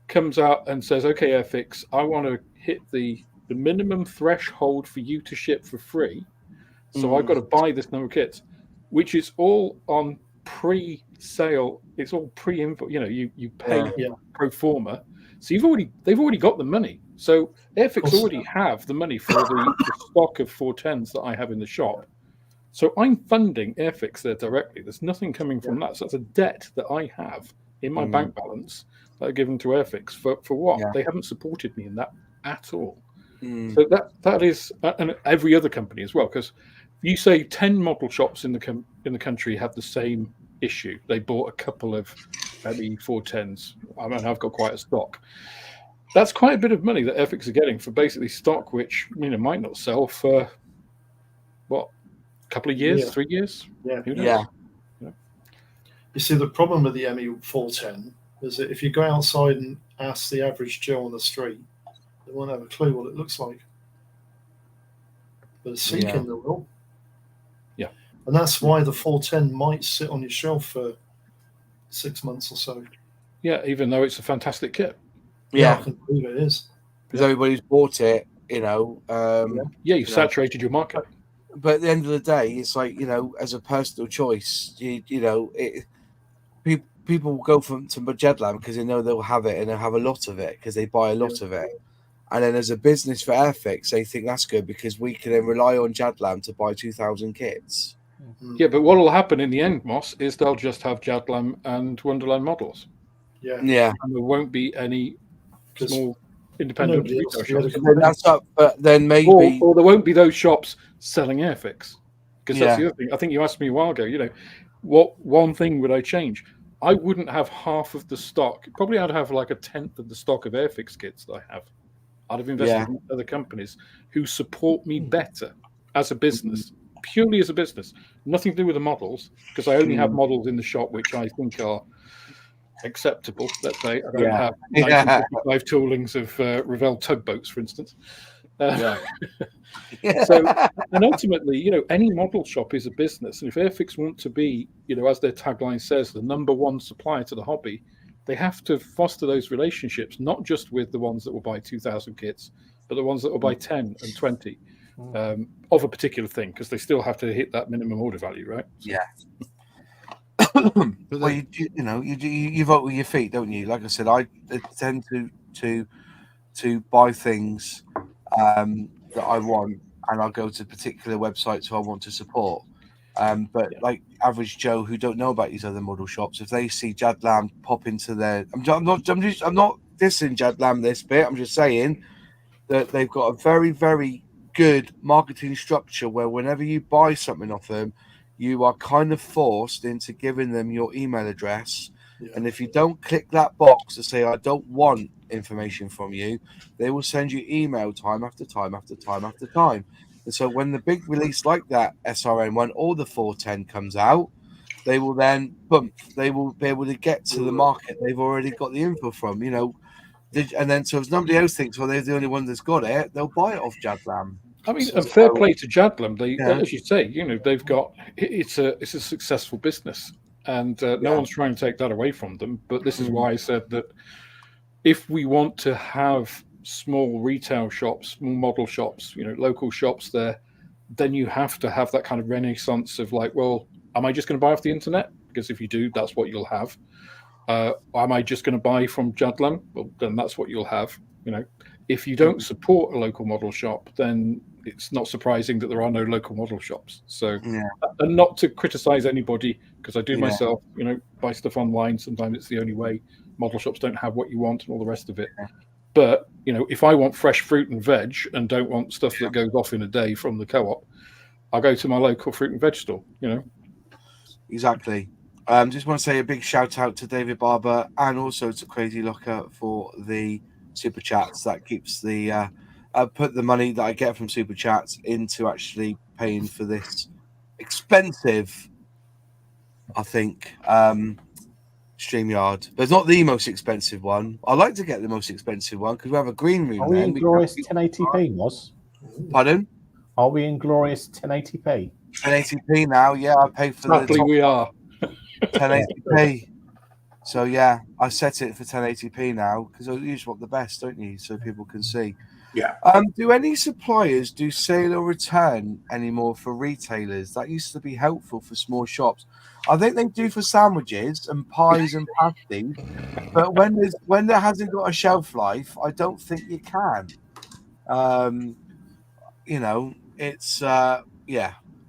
comes out and says, okay, Airfix, I want to hit the minimum threshold for you to ship for free. So I've got to buy this number of kits, which is all on pre-sale. It's all pre-info. You know, you pay pro forma. So they've already got the money. So Airfix already have the money for the stock of 410s that I have in the shop. So I'm funding Airfix there directly. There's nothing coming from that. So that's a debt that I have in my bank balance that I've given to Airfix for what? Yeah. They haven't supported me in that at all. So that is, and every other company as well, because you say 10 model shops in the country have the same issue. They bought a couple of maybe 410s. I mean, I've got quite a stock. That's quite a bit of money that Airfix are getting for basically stock, which might not sell for what, a couple of years, 3 years. Who knows? You see, the problem with the ME410 is that if you go outside and ask the average Joe on the street, they won't have a clue what it looks like. But seeking the will. Yeah. And that's why the 410 might sit on your shelf for 6 months or so. Yeah, even though it's a fantastic kit. Yeah, I can believe it is. Because everybody's bought it, you know. You've saturated your market. But at the end of the day, it's like, you know, as a personal choice, people go to Magellan because they know they'll have it and they'll have a lot of it because they buy a lot of it. And then as a business for Airfix, they think that's good because we can then rely on Jadlam to buy 2,000 kits. Yeah, but what will happen in the end, Moss, is they'll just have Jadlam and Wonderland models. Yeah. And there won't be any small independent retail shops. And then that's up, but then maybe... Or there won't be those shops selling Airfix. Because that's the other thing. I think you asked me a while ago, you know, what one thing would I change? I wouldn't have half of the stock. Probably I'd have like a tenth of the stock of Airfix kits that I have. I'd have invested in other companies who support me better as a business, purely as a business. Nothing to do with the models, because I only have models in the shop which I think are acceptable. Let's say I don't have 1955 toolings of Revell tugboats, for instance. So, and ultimately, you know, any model shop is a business, and if Airfix want to be, you know, as their tagline says, the #1 supplier to the hobby, they have to foster those relationships, not just with the ones that will buy 2,000 kits, but the ones that will buy 10 and 20 of a particular thing, because they still have to hit that minimum order value, right? Well, you vote with your feet, don't you? Like I said, I tend to buy things that I want, and I'll go to particular websites who I want to support. But like average Joe who don't know about these other model shops, if they see Jadlam pop into their, I'm not dissing Jadlam this bit. I'm just saying that they've got a very, very good marketing structure where whenever you buy something off them, you are kind of forced into giving them your email address. And if you don't click that box to say I don't want information from you, they will send you email time after time after time after time. And so when the big release like that SRN one or the 410 comes out, they will then they will be able to get to the market they've already got the info from, you know. And then so if nobody else thinks, well, they're the only one that's got it, they'll buy it off Jadlam. I mean, and fair play to Jadlam. They, as you say, you know, they've got it's a successful business, and no one's trying to take that away from them. But this is why I said that if we want to have small retail shops, small model shops, you know, local shops there, then you have to have that kind of renaissance of like, well, am I just going to buy off the internet? Because if you do, that's what you'll have. Am I just going to buy from Jadlam? Well, then that's what you'll have. You know, if you don't support a local model shop, then it's not surprising that there are no local model shops. So, and not to criticize anybody, because I do myself, you know, buy stuff online. Sometimes it's the only way. Model shops don't have what you want and all the rest of it. But, you know, if I want fresh fruit and veg and don't want stuff that goes off in a day from the co-op, I'll go to my local fruit and veg store, you know. Exactly. Just want to say a big shout out to David Barber and also to Crazy Locker for the super chats. That keeps the I put the money that I get from super chats into actually paying for this expensive I think. StreamYard, but it's not the most expensive one. I like to get the most expensive one because we have a green room. Are we then. in glorious 1080p, Moz? Pardon? Are we in glorious 1080p? 1080p now. Yeah, I pay for Sadly, the we are. 1080p. So yeah, I set it for 1080p now because you just want the best, don't you? So people can see. Yeah. Do any suppliers do sale or return anymore for retailers? That used to be helpful for small shops. I think they do for sandwiches and pies and pasties, but when there hasn't got a shelf life, I don't think you can. You know, it's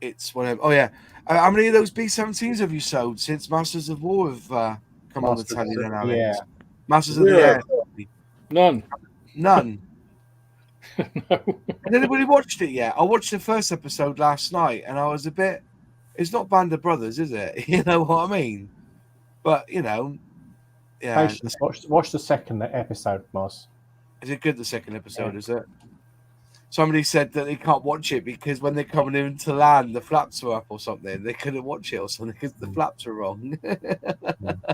it's whatever. Oh yeah, how many of those B-17s have you sold since Masters of War have come on the Masters telly? of- Then, Alex? yeah. Masters of the Zero. Air. None. None. No. Has anybody watched it yet? I watched the first episode last night, and I was a bit. It's not Band of Brothers, is it? You know what I mean? But you know, yeah. Patience. Watch the second episode, Moz. Is it good? The second episode, is it? Somebody said that they can't watch it because when they're coming into land, the flaps were up or something. They couldn't watch it or something because the flaps were wrong.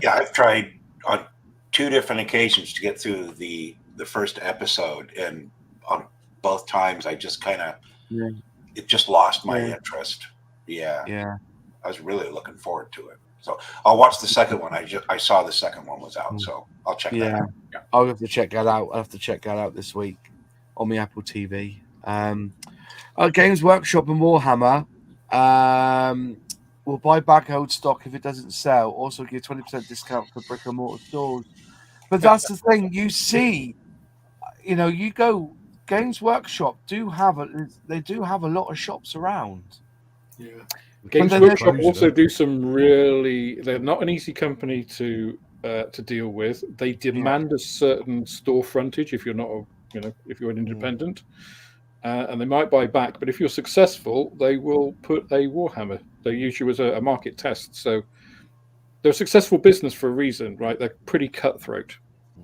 Yeah, I've tried on 2 different occasions to get through the first episode, and on both times I just kind of it just lost my interest. Yeah, I was really looking forward to it. So I'll watch the second one. I saw the second one was out, so I'll check that out. Yeah. I'll have to check that out. I'll have to check that out this week on my Apple TV. Games Workshop and Warhammer will buy back old stock if it doesn't sell. Also give 20% discount for brick and mortar stores. But that's the thing. You see, you know, you go Games Workshop do have a lot of shops around. Yeah. Games But Workshop they're- also do some really. They're not an easy company to deal with. They demand a certain store frontage if you're not, if you're an independent, and they might buy back. But if you're successful, they will put a Warhammer. They use you as a market test. So they're a successful business for a reason, right? They're pretty cutthroat.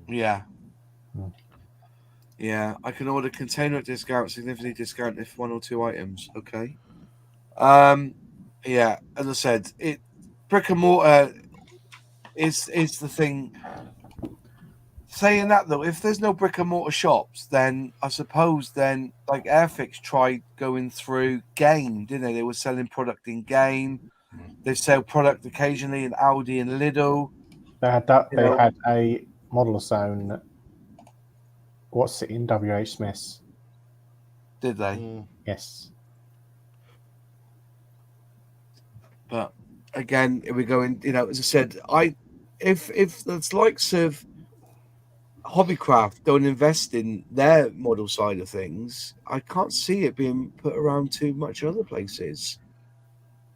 Yeah. Yeah, I can order container at discount, significantly discount if 1 or 2 items. Okay. Yeah, as I said, brick and mortar is the thing. Saying that though, if there's no brick and mortar shops, then I suppose like Airfix tried going through Game, didn't they? They were selling product in Game. They sell product occasionally in Aldi and Lidl. They had that. They had a ModelOfficer. What's it in WH Smith's? Did they? Yes. But again, we're going. You know, as I said, if the likes of Hobbycraft don't invest in their model side of things, I can't see it being put around too much other places.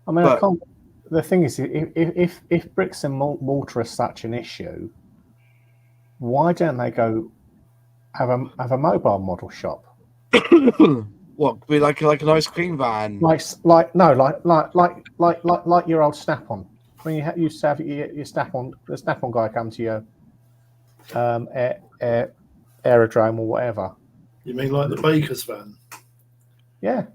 I mean, But- I can't. The thing is, if bricks and mortar are such an issue, why don't they go have a mobile model shop? What, be like an ice cream van? Like your old Snap-on. When you used to have your Snap-on, the Snap-on guy come to your aerodrome or whatever. You mean like the baker's van? Yeah.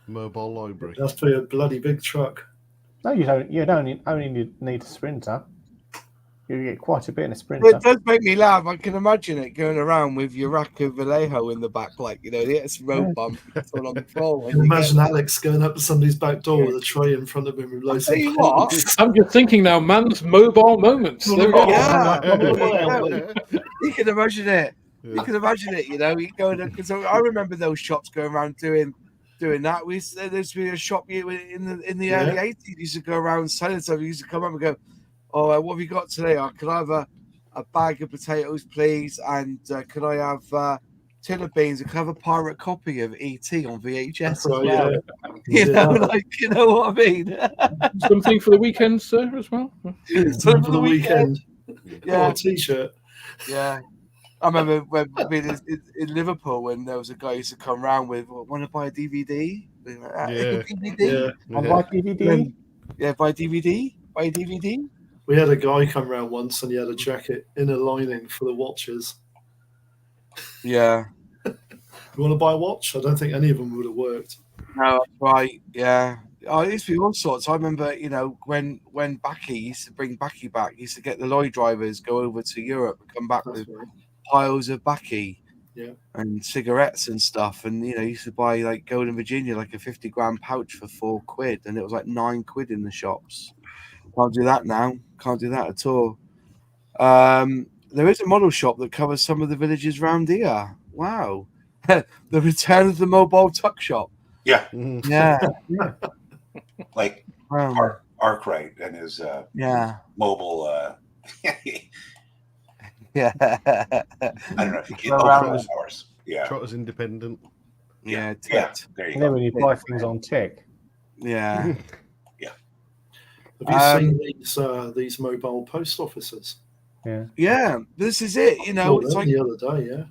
Mobile library. That's be a bloody big truck. No, you don't. You don't only need a Sprinter. You get quite a bit in a But Sprinter. it does make me laugh. I can imagine it going around with your rack of Vallejo in the back, like, you know, it's road bump. It's all on the floor. when you Imagine get- Alex going up to somebody's back door with a tray in front of him with loads Tell of you what, I'm just thinking now, man's mobile moments. There we go. yeah, Yeah. you can imagine it. You Yeah. can imagine it. You know, you go because I remember those shops going around doing that. There used to be a shop in the early '80s. Used to go around selling stuff. You used to come up and go, "Oh, what have you got today? Oh, can I have a bag of potatoes, please? And can I have tin of beans? And can I have a pirate copy of ET on VHS as Right, well?" yeah. You know, like, you know what I mean? Something for the weekend, sir, as well. So For the weekend. Yeah. Or a t-shirt. Yeah. I remember when being in Liverpool when there was a guy who used to come round with, want to buy a DVD? Like that. Yeah. DVD? Yeah. On my DVD. Yeah, buy a DVD? Buy a DVD? We had a guy come round once and he had a jacket in a lining for the watches. Yeah. You want to buy a watch? I don't think any of them would have worked. No, that's right. Yeah. Oh, it used to be all sorts. I remember, when Backy used to bring Backy back, he used to get the lorry drivers go over to Europe and come back That's with right. piles of Backy, Yeah. and cigarettes and stuff. And he used to buy like Golden Virginia, like a 50-gram pouch for £4, and it was like £9 in the shops. Can't do that now. Can't do that at all. There is a model shop that covers some of the villages round here. Wow. The return of the mobile tuck shop. Yeah, Yeah. like Arkwright and his Yeah. mobile. Yeah. I don't know. Around Hours. Yeah. Trotters Independent. Yeah. Yeah. There you And then go. when you buy things on tech, Yeah. Have you seen these mobile post offices? yeah, Yeah. This is it. Well, It's like the other day, yeah.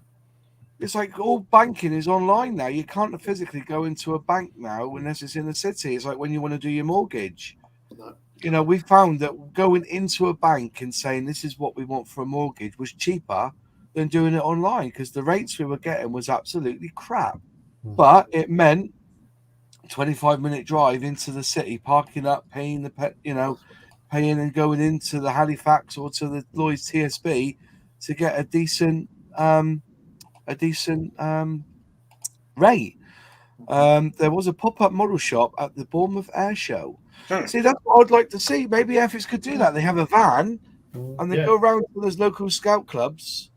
it's like all banking is online now. You can't physically go into a bank now unless it's in the city. It's like when you want to do your mortgage. No. We found that going into a bank and saying this is what we want for a mortgage was cheaper than doing it online, because the rates we were getting was absolutely crap. But it meant 25-minute drive into the city, parking up, paying paying and going into the Halifax or to the Lloyd's TSB to get a decent rate. There was a pop-up model shop at the Bournemouth Air Show. See, that's what I'd like to see. Maybe Airfix could do that. They have a van and they Yeah. go around to those local scout clubs,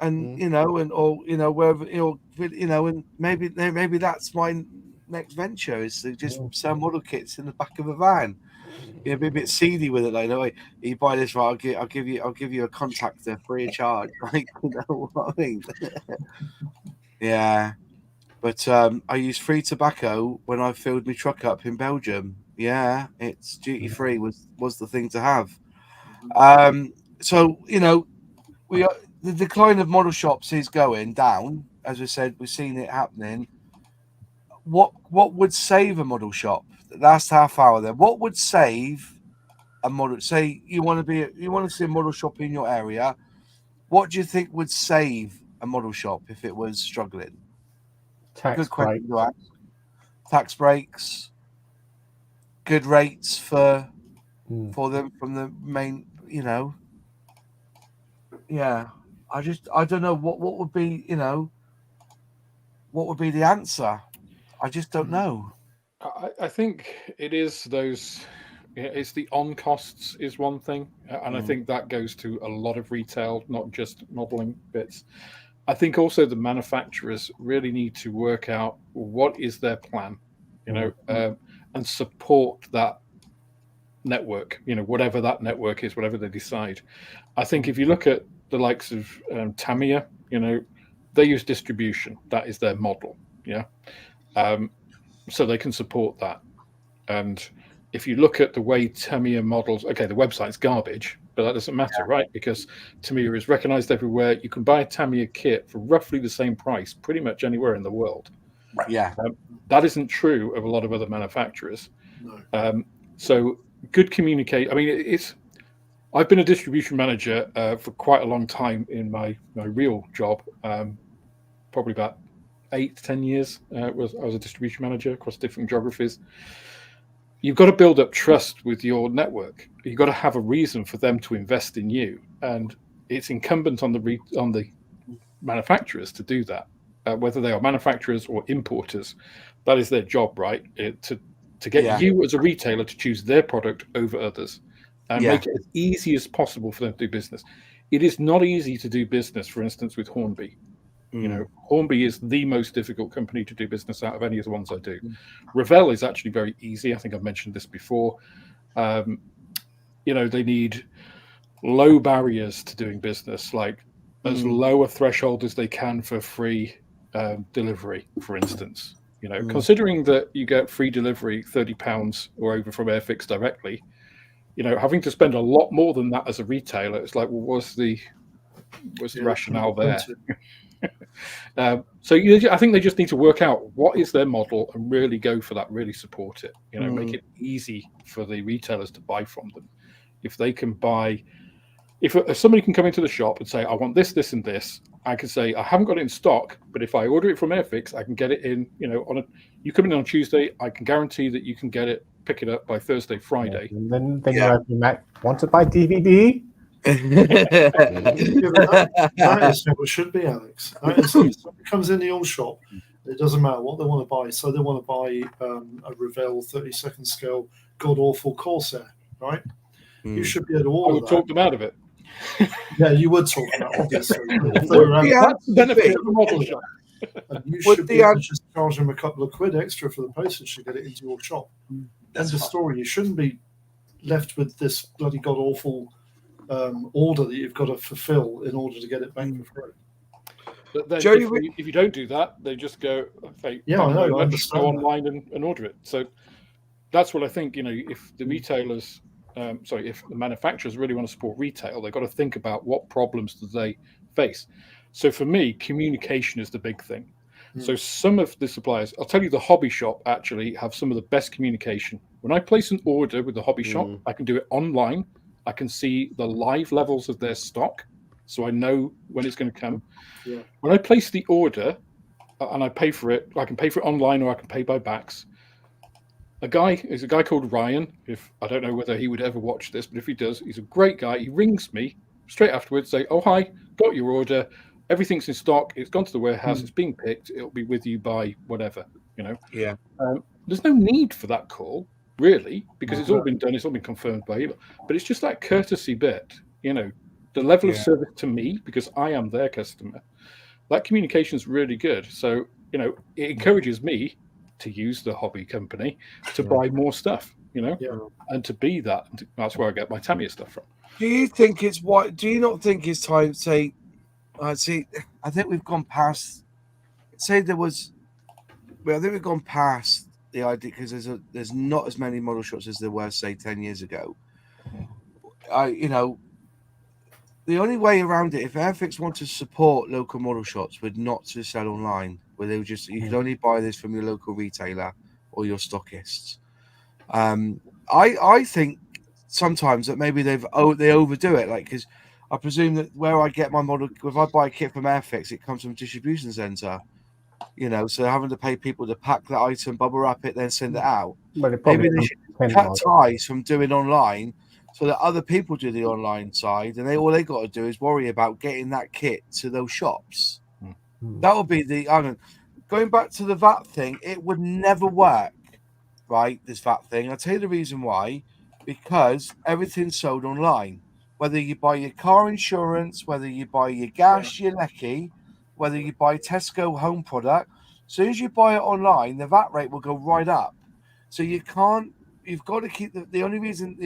and wherever, and maybe that's my next venture, is to just sell model kits in the back of a van. Be a bit seedy with it, like, you buy this, right? I'll give you a contactor free of charge. Like, you know what I mean? Yeah. But I use free tobacco when I filled my truck up in Belgium. Yeah, it's duty free was the thing to have. So the decline of model shops is going down. As we said, we've seen it happening. What would save a model shop? Last half hour then. What would save a model? Say you want to see a model shop in your area. What do you think would save a model shop if it was struggling? tax Good break. question to ask. Tax breaks, good rates for them from the main. Yeah. I don't know what would be. What would be the answer? I just don't know. I think it is those. It's the on costs is one thing, and I think that goes to a lot of retail, not just modeling bits. I think also the manufacturers really need to work out what is their plan, and support that network, whatever that network is, whatever they decide. I think if you look at the likes of Tamiya, they use distribution. That is their model. Yeah. So they can support that. And if you look at the way Tamiya models, okay, the website's garbage, but that doesn't matter, right? Because Tamiya is recognized everywhere. You can buy a Tamiya kit for roughly the same price pretty much anywhere in the world. Right. Yeah. That isn't true of a lot of other manufacturers. No. So good communicate. I mean, I've been a distribution manager for quite a long time in my real job, probably about 8 to 10 years. I was a distribution manager across different geographies. You've got to build up trust with your network. You've got to have a reason for them to invest in you, and it's incumbent on the manufacturers to do that. Whether they are manufacturers or importers, that is their job, right? To get you as a retailer to choose their product over others, and make it as easy as possible for them to do business. It is not easy to do business, for instance, with Hornby. Hornby is the most difficult company to do business out of any of the ones I do. Revell is actually very easy. I think I've mentioned this before. They need low barriers to doing business, like as low a threshold as they can for free delivery, for instance. Considering that you get free delivery £30 or over from Airfix directly, having to spend a lot more than that as a retailer, it's like, well, what's the rationale there? So I think they just need to work out what is their model and really go for that, really support it, make it easy for the retailers to buy from them. If they can buy if somebody can come into the shop and say, I want this, this, and this, I can say, I haven't got it in stock, but if I order it from Airfix, I can get it in, you come in on Tuesday, I can guarantee that you can pick it up by Thursday, Friday. And then you have the Mac. Want to buy DVD? That is how it should be, Alex. That is, if somebody comes in the old shop, it doesn't matter what they want to buy. So they want to buy a Revell 32nd scale god awful Corsair, right? You should be able to I order would that. talk them out of it. Yeah, you would talk about it, obviously. If they Would were the out- That's the benefit of the model shop. and you would should the be able to ad- just charge them a couple of quid extra for the postage to get it into your shop. That's the story. You shouldn't be left with this bloody god awful order that you've got to fulfill in order to get it back for free. But then Joey, if you don't do that, they just go, okay, Yeah, I thank you very know, I much, understand go that. online and order it. So that's what I think, if the retailers, if the manufacturers really want to support retail, they've got to think about what problems do they face. So for me, communication is the big thing. So some of the suppliers, I'll tell you, the hobby shop actually have some of the best communication. When I place an order with the hobby shop, I can do it online. I can see the live levels of their stock, so I know when it's going to come. Yeah. When I place the order and I pay for it, I can pay for it online or I can pay by backs. There's a guy called Ryan. If I don't know whether he would ever watch this, but if he does, he's a great guy. He rings me straight afterwards, say, "Oh, hi, got your order. Everything's in stock. It's gone to the warehouse. It's being picked. It'll be with you by whatever." Yeah. There's no need for that call, really, because it's all been done. It's all been confirmed by email. But it's just that courtesy bit, the level of service to me, because I am their customer. That communication is really good. So, it encourages me to use the hobby company to buy more stuff, and to be that. That's where I get my Tamiya stuff from. Do you think it's what? Do you not think it's time to say? I think we've gone past. Say there was. Well, I think we've gone past the idea because there's not as many model shops as there were, say, 10 years ago. The only way around it, if Airfix wanted to support local model shops, would not to sell online, where they would just you could only buy this from your local retailer or your stockists. I think sometimes that maybe they overdo it, like because I presume that where I get my model, if I buy a kit from Airfix, it comes from a distribution center. So having to pay people to pack that item, bubble wrap it, then send it out. Well, it Maybe probably they should depends cut on- ties from doing online so that other people do the online side, and all they got to do is worry about getting that kit to those shops. That would be going back to the VAT thing. It would never work, right? This VAT thing. I'll tell you the reason why. Because everything's sold online. Whether you buy your car insurance, whether you buy your gas, your lecky, whether you buy Tesco home product, as soon as you buy it online, the VAT rate will go right up. So you've got to keep the only reason,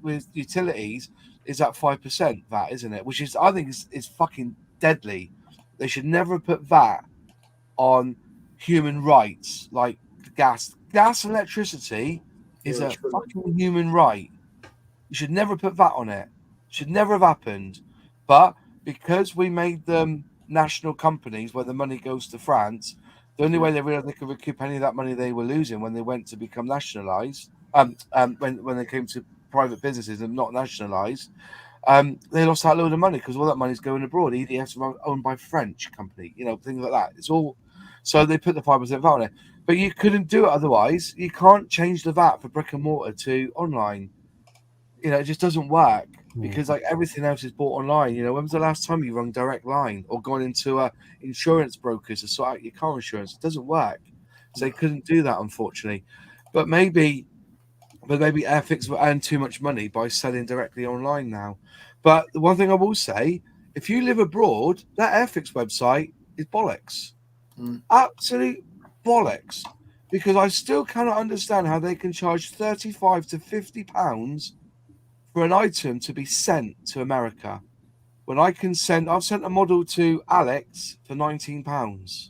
with utilities is that 5% VAT, isn't it? Which is, I think is fucking deadly. They should never put VAT on human rights, like gas. Gas and electricity is a fucking human right. You should never put VAT on it. Should never have happened. But because we made them national companies where the money goes to France, the only way they realized they could recoup any of that money they were losing when they went to become nationalized, when they came to private businesses and not nationalized, they lost that load of money because all that money's going abroad. EDF's owned by French company, things like that. It's all, so they put the 5% VAT on it. But you couldn't do it otherwise. You can't change the VAT for brick and mortar to online. It just doesn't work because like everything else is bought online. When was the last time you rung direct line or gone into insurance brokers to sort out your car insurance? It doesn't work. So they couldn't do that, unfortunately. But maybe Airfix will earn too much money by selling directly online now. But the one thing I will say, if you live abroad, that Airfix website is bollocks. Absolute bollocks. Because I still cannot understand how they can charge £35 to £50 for an item to be sent to America. When I've sent a model to Alex for £19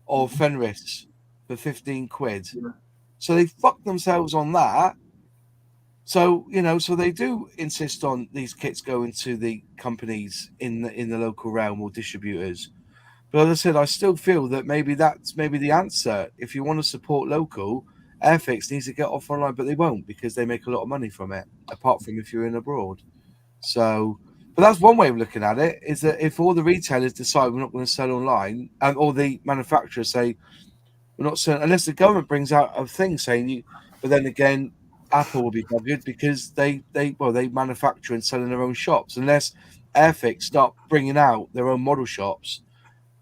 or Fenris for 15 quid. Yeah. So they fuck themselves on that. So, so they do insist on these kits going to the companies in the local realm or distributors. But as I said, I still feel that maybe that's the answer. If you want to support local, Airfix needs to get off online, but they won't because they make a lot of money from it, apart from if you're in abroad. So But that's one way of looking at it, is that if all the retailers decide we're not going to sell online, and all the manufacturers say we're not selling, unless the government brings out a thing saying you, but then again, Apple will be buggered because they manufacture and sell in their own shops, unless Airfix start bringing out their own model shops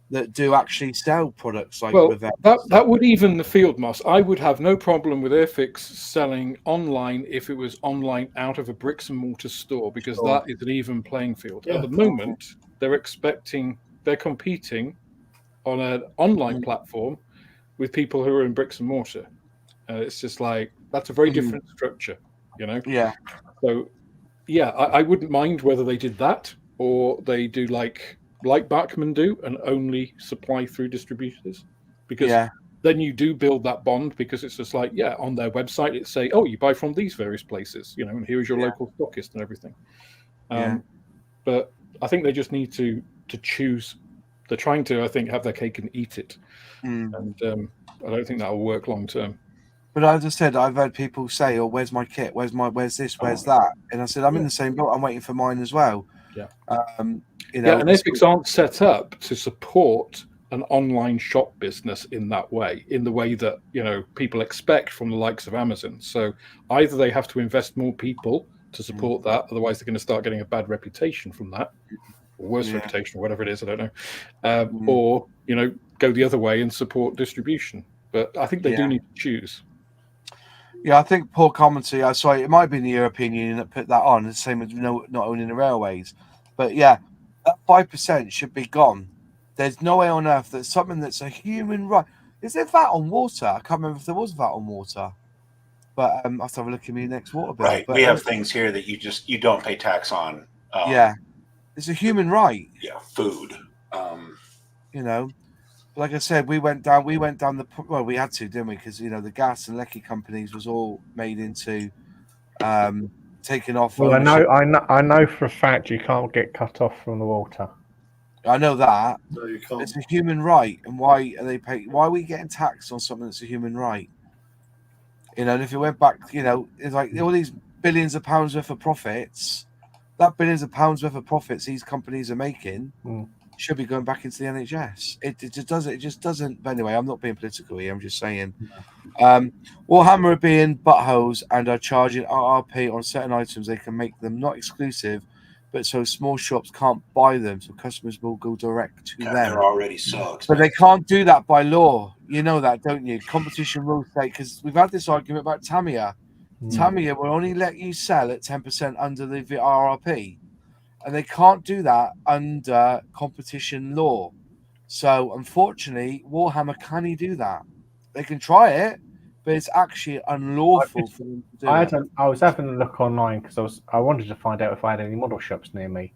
that do actually sell products like Well, with that would even the field, Moss. I would have no problem with Airfix selling online if it was online out of a bricks and mortar store, because that is an even playing field. Yeah. At the moment, they're competing on an online platform with people who are in bricks and mortar. It's just like, that's a very different structure, you know? Yeah. So, yeah, I wouldn't mind whether they did that or they do like Bachman do and only supply through distributors, because then you do build that bond, because it's just like, on their website it's say, oh, you buy from these various places, you know, and here is your local stockist and everything. But I think they just need to choose. They're trying to, I think, have their cake and eat it, and I don't think that will work long term. But as I said, I've heard people say, "Oh, where's my kit? Where's this? Where's that?" And I said, "I'm in the same boat. I'm waiting for mine as well." Yeah. You know, and Airfix aren't set up to support an online shop business in that way, in the way that, you know, people expect from the likes of Amazon. So either they have to invest more people to support that, otherwise they're going to start getting a bad reputation from that, or worse reputation, or whatever it is, I don't know, or, you know, go the other way and support distribution. But I think they do need to choose. Yeah, I think poor commentary. Sorry, it might be the European Union that put that on. The same as not owning the railways, but that 5% should be gone. There's no way on earth that something that's a human right. Is there VAT on water? I can't remember if there was VAT on water, but I'll have to have a look at my next water bill. Right, but, we have things here that you don't pay tax on. It's a human right. Yeah, food. You know. Like I said, we went down the we had to, didn't we? Because, you know, the gas and lecky companies was all made into taking off. Well, I know for a fact you can't get cut off from the water. I know that. No, you can't. It's a human right, and why are they paying? Why are we getting taxed on something that's a human right? You know, and if you went back, you know, it's like all these billions of pounds worth of profits. That billions of pounds worth of profits these companies are making should be going back into the NHS. It just doesn't. But anyway, I'm not being political here. I'm just saying. Warhammer are being buttholes and are charging RRP on certain items. They can make them not exclusive, but so small shops can't buy them, so customers will go direct to them. They're already so expensive. But they can't do that by law. You know that, don't you? Competition rules say, because we've had this argument about Tamiya. Tamiya will only let you sell at 10% under the RRP, and they can't do that under competition law. So unfortunately, Warhammer can't do that. They can try it, but it's actually unlawful for them to do it. I was having a look online because I wanted to find out if I had any model shops near me.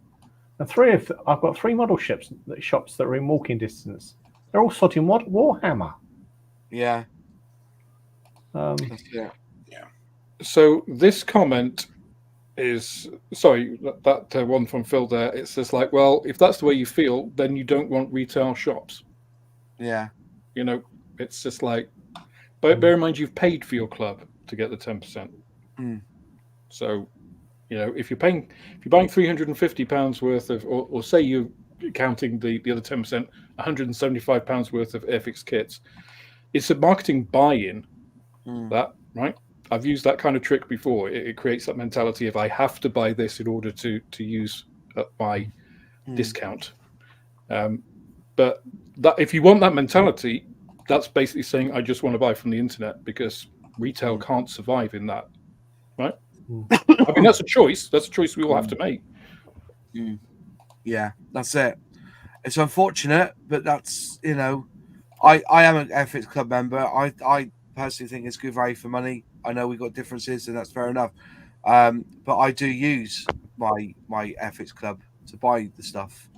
And I've got 3 model shops that are in walking distance. They're all sorting Warhammer. Yeah. Um, That's it. So this comment is, sorry, that one from Phil there, it says like, well, if that's the way you feel, then you don't want retail shops. Yeah. You know, it's just like, but bear in mind you've paid for your club to get the 10%. So, you know, if you're buying £350 worth of, or say you're counting the other 10%, £175 worth of Airfix kits, it's a marketing buy-in. That, right? I've used that kind of trick before. It creates that mentality of I have to buy this in order to use my discount. But that, if you want that mentality, that's basically saying I just want to buy from the internet, because retail can't survive in that, right? I mean, that's a choice. That's a choice we all have to make. Yeah, that's it. It's unfortunate, but that's, you know, I am an Airfix Club member. I personally think it's good value for money. I know we've got differences, and that's fair enough. But I do use my Airfix Club to buy the stuff,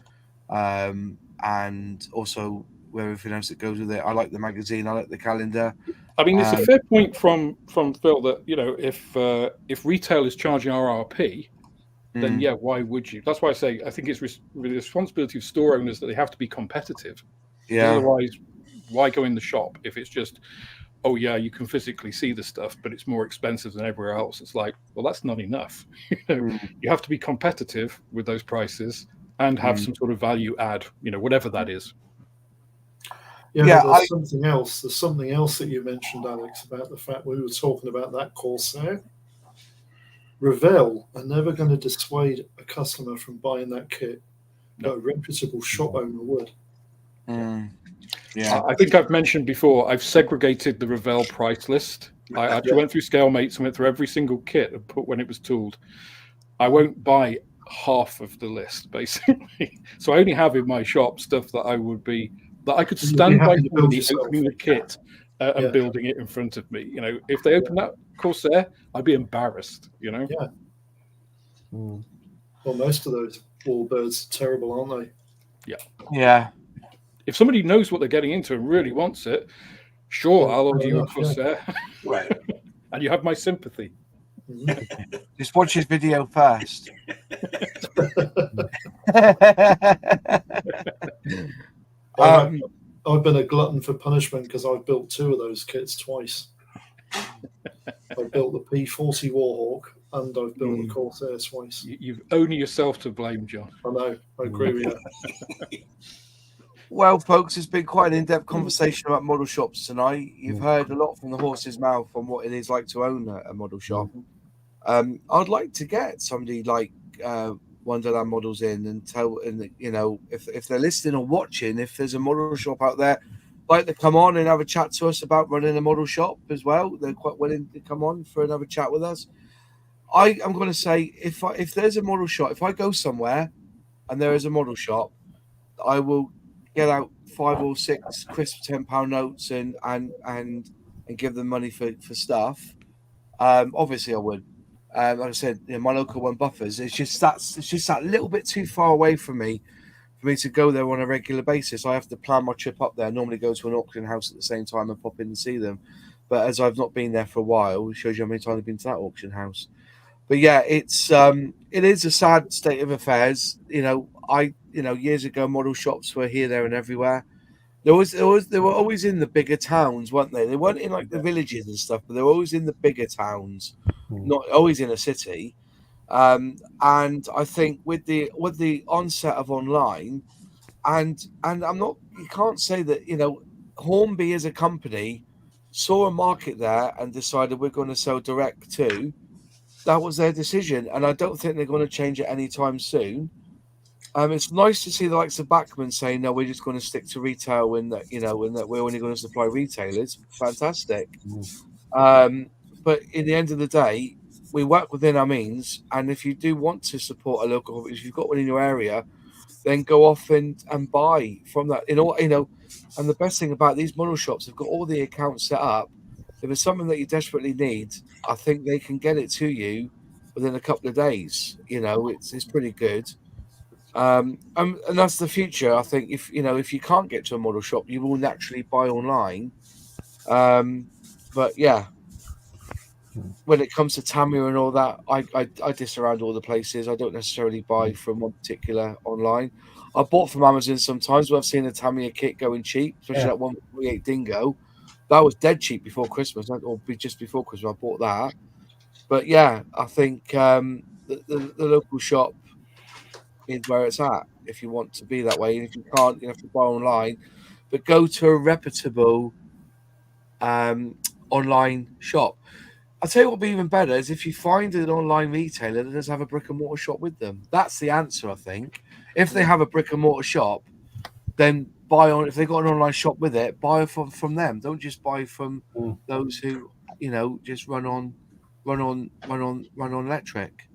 and also everything else that goes with it. I like the magazine. I like the calendar. I mean, it's a fair point from Phil that, you know, if retail is charging RRP, then why would you? That's why I say I think it's the responsibility of store owners that they have to be competitive. Yeah. Otherwise, why go in the shop if it's just oh yeah, you can physically see the stuff, but it's more expensive than everywhere else. It's like, well, that's not enough. You have to be competitive with those prices and have some sort of value add, whatever that is. Yeah, but there's something else. There's something else that you mentioned, Alex, about the fact we were talking about that Corsair. Revell are never going to dissuade a customer from buying that kit, but a reputable shop owner would. Yeah, I think I've mentioned before, I've segregated the Revell price list. I actually went through ScaleMates and went through every single kit and put when it was tooled. I won't buy half of the list, basically. So I only have in my shop stuff that I could stand by somebody opening the kit and building it in front of me. If they open that Corsair, I'd be embarrassed, Yeah. Well, most of those warbirds are terrible, aren't they? Yeah. Yeah. If somebody knows what they're getting into and really wants it, sure, I'll order you a Corsair. Right. And you have my sympathy. Just watch his video first. I've been a glutton for punishment because I've built 2 of those kits twice. I built the P40 Warhawk and I've built the Corsair twice. You've only yourself to blame, John. I know. I agree with you. Well, folks, it's been quite an in-depth conversation about model shops tonight. You've heard a lot from the horse's mouth on what it is like to own a model shop. I'd like to get somebody like Wonderland Models in and tell, and if they're listening or watching, if there's a model shop out there, like to come on and have a chat to us about running a model shop as well. They're quite willing to come on for another chat with us. I'm going to say if there's a model shop, if I go somewhere and there is a model shop, I will get out 5 or 6 crisp £10 notes and give them money for stuff. Obviously, I would. Like I said, my local one, Buffers. It's just that little bit too far away from me for me to go there on a regular basis. I have to plan my trip up there. I normally go to an auction house at the same time and pop in and see them. But as I've not been there for a while, it shows you how many times I've been to that auction house. But yeah, it is a sad state of affairs. Years ago, model shops were here, there, and everywhere. They were always in the bigger towns, weren't they? They weren't in like the villages and stuff, but they were always in the bigger towns, not always in a city. And I think with the onset of online, and you can't say that Hornby as a company saw a market there and decided we're going to sell direct to. That was their decision, and I don't think they're going to change it anytime soon. It's nice to see the likes of Bachman saying, "No, we're just going to stick to retail, and that we're only going to supply retailers." Fantastic. But in the end of the day, we work within our means, and if you do want to support a local, if you've got one in your area, then go off and buy from that. And the best thing about these model shops, they've got all the accounts set up. If it's something that you desperately need, I think they can get it to you within a couple of days. It's pretty good. And that's the future. I think if you can't get to a model shop, you will naturally buy online. But yeah, when it comes to Tamiya and all that, I diss around all the places. I don't necessarily buy from one particular online. I bought from Amazon sometimes, but I've seen a Tamiya kit going cheap, especially that 148 Dingo. That was dead cheap before Christmas, or just before Christmas. I bought that. But yeah, I think the local shop is where it's at if you want to be that way. And if you can't, you have to buy online. But go to a reputable online shop. I'll tell you what would be even better is if you find an online retailer that does have a brick and mortar shop with them. That's the answer, I think. If they have a brick and mortar shop, then buy on. If they got an online shop with it, buy from them. Don't just buy from those who just run on electric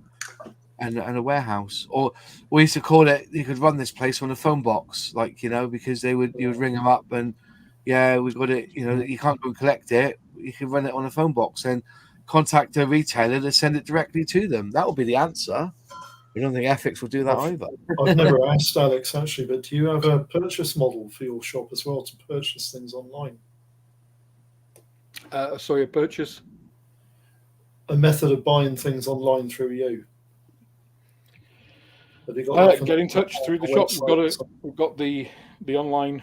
and a warehouse. Or we used to call it. You could run this place on a phone box, because you would ring them up and we've got it. You can't go and collect it. You can run it on a phone box and contact a retailer to send it directly to them. That will be the answer. I don't think Airfix will do that either. I've never asked Alex actually, but do you have a purchase model for your shop as well to purchase things online? Sorry, a purchase? A method of buying things online through you. Have you got get in touch through the shop. We've got the online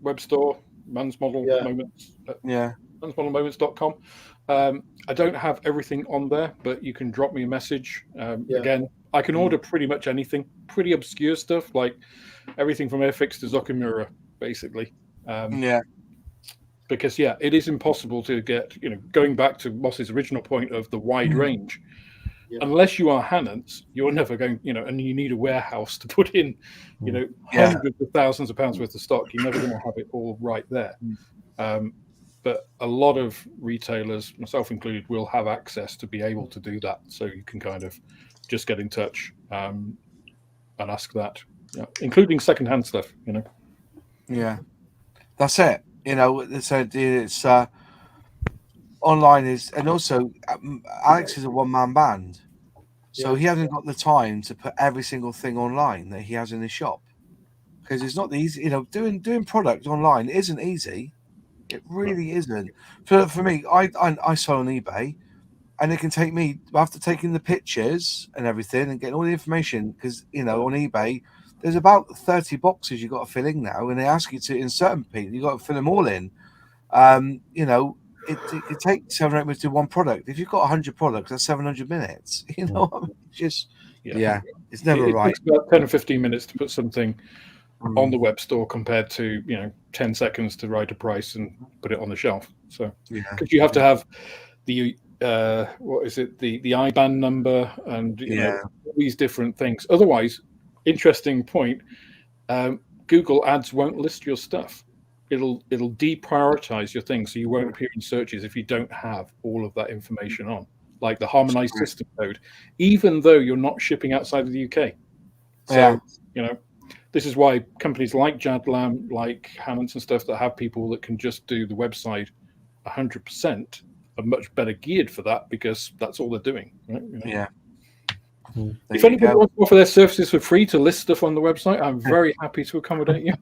web store, Man's Model Moments. modelmoments.com. I don't have everything on there, but you can drop me a message. Again, I can order pretty much anything, pretty obscure stuff, like everything from Airfix to Zokamura, basically. Because it is impossible to get, going back to Moss's original point of the wide range. Unless you are Hannants, you're never going, and you need a warehouse to put in, hundreds of thousands of pounds worth of stock. You're never going to have it all right there. But a lot of retailers, myself included, will have access to be able to do that. So you can kind of just get in touch and ask that, including secondhand stuff, Yeah, that's it. So it's online is, and also Alex is a one-man band, so he hasn't got the time to put every single thing online that he has in his shop, because it's not easy. Doing product online isn't easy. It really isn't. For me, I sell on eBay, and it can take me, after taking the pictures and everything and getting all the information, because on eBay there's about 30 boxes you've got to fill in now, and they ask you to, in certain people, you've got to fill them all in. It takes 7 or 8 minutes to do one product. If you've got 100 products, that's 700 minutes. It's never right. It takes about 10 or 15 minutes to put something on the web store compared to 10 seconds to write a price and put it on the shelf. So because you have to have the the IBAN number and all these different things. Otherwise, interesting point, Google Ads won't list your stuff. It'll deprioritize your thing, so you won't appear in searches if you don't have all of that information on, like the harmonized system code, even though you're not shipping outside of the UK. So this is why companies like Jadlam, like Hannants and stuff that have people that can just do the website 100% are much better geared for that, because that's all they're doing. Right? If anybody wants to offer their services for free to list stuff on the website, I'm very happy to accommodate you.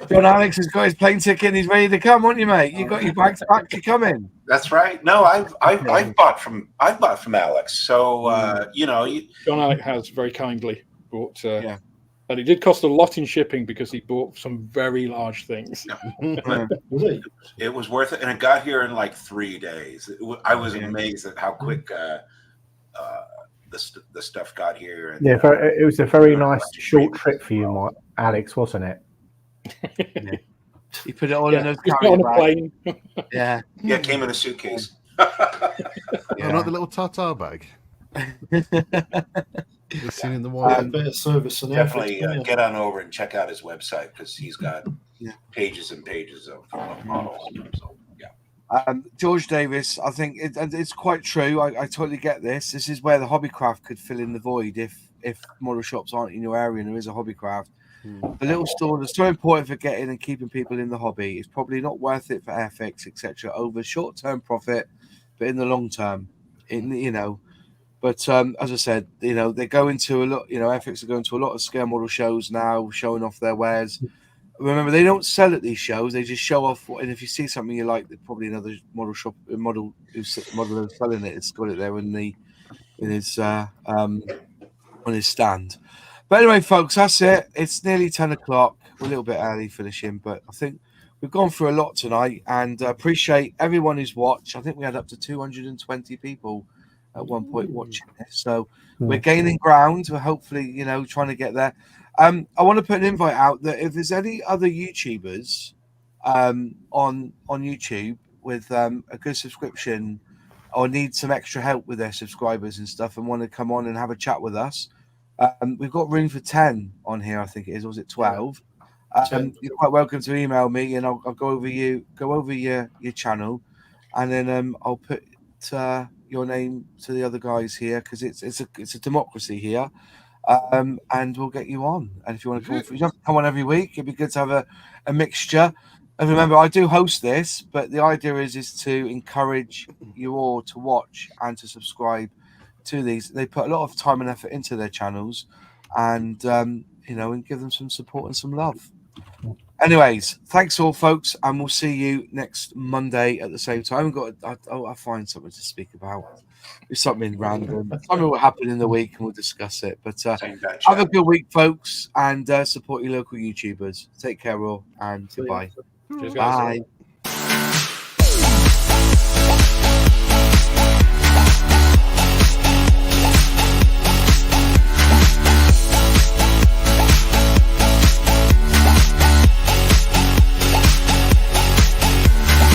John Alex has got his plane ticket and he's ready to come, aren't you, mate? You got your bags packed to come in. That's right. No, I've bought from Alex. So John Alex has very kindly bought. And it did cost a lot in shipping because he bought some very large things. It was worth it, and it got here in like 3 days. I was amazed at how quick the stuff got here. And, it was a very nice short trip for you, Alex, wasn't it? He put it all in a carrier bag. It came in a suitcase. Not the little Tata bag. Seen in the wild. Better service and definitely get on over and check out his website, because he's got pages and pages of models. So, George Davis, I think it's quite true. I totally get this. This is where the hobbycraft could fill in the void if model shops aren't in your area and there is a hobbycraft. The little store is so important for getting and keeping people in the hobby. It's probably not worth it for Airfix, etc. over short-term profit, but in the long term, But as I said, they go into a lot. Airfix are going to a lot of scale model shows now, showing off their wares. Remember, they don't sell at these shows; they just show off. And if you see something you like, probably another model who's selling it. It's got it there on his stand. But anyway, folks, that's it. It's nearly 10 o'clock. We're a little bit early finishing, but I think we've gone through a lot tonight, and appreciate everyone who's watched. I think we had up to 220 people at one point watching this, so we're gaining ground. We're hopefully trying to get there. I want to put an invite out that if there's any other YouTubers on YouTube with a good subscription or need some extra help with their subscribers and stuff and want to come on and have a chat with us, we've got room for 10 on here, I think it is, or was it 12? You're quite welcome to email me, and I'll go over your channel, and then I'll put your name to the other guys here, because it's a democracy here, and we'll get you on. And if you want to come, you don't have to come on every week. It'd be good to have a mixture. And remember, I do host this, but the idea is to encourage you all to watch and to subscribe to these. They put a lot of time and effort into their channels, and and give them some support and some love. Anyways, thanks all, folks, and we'll see you next Monday at the same time. I'll find something to speak about. It's something random. Something will happen in the week, and we'll discuss it. But have a good week, folks, and support your local YouTubers. Take care, all, and goodbye. Cheers, guys. Bye.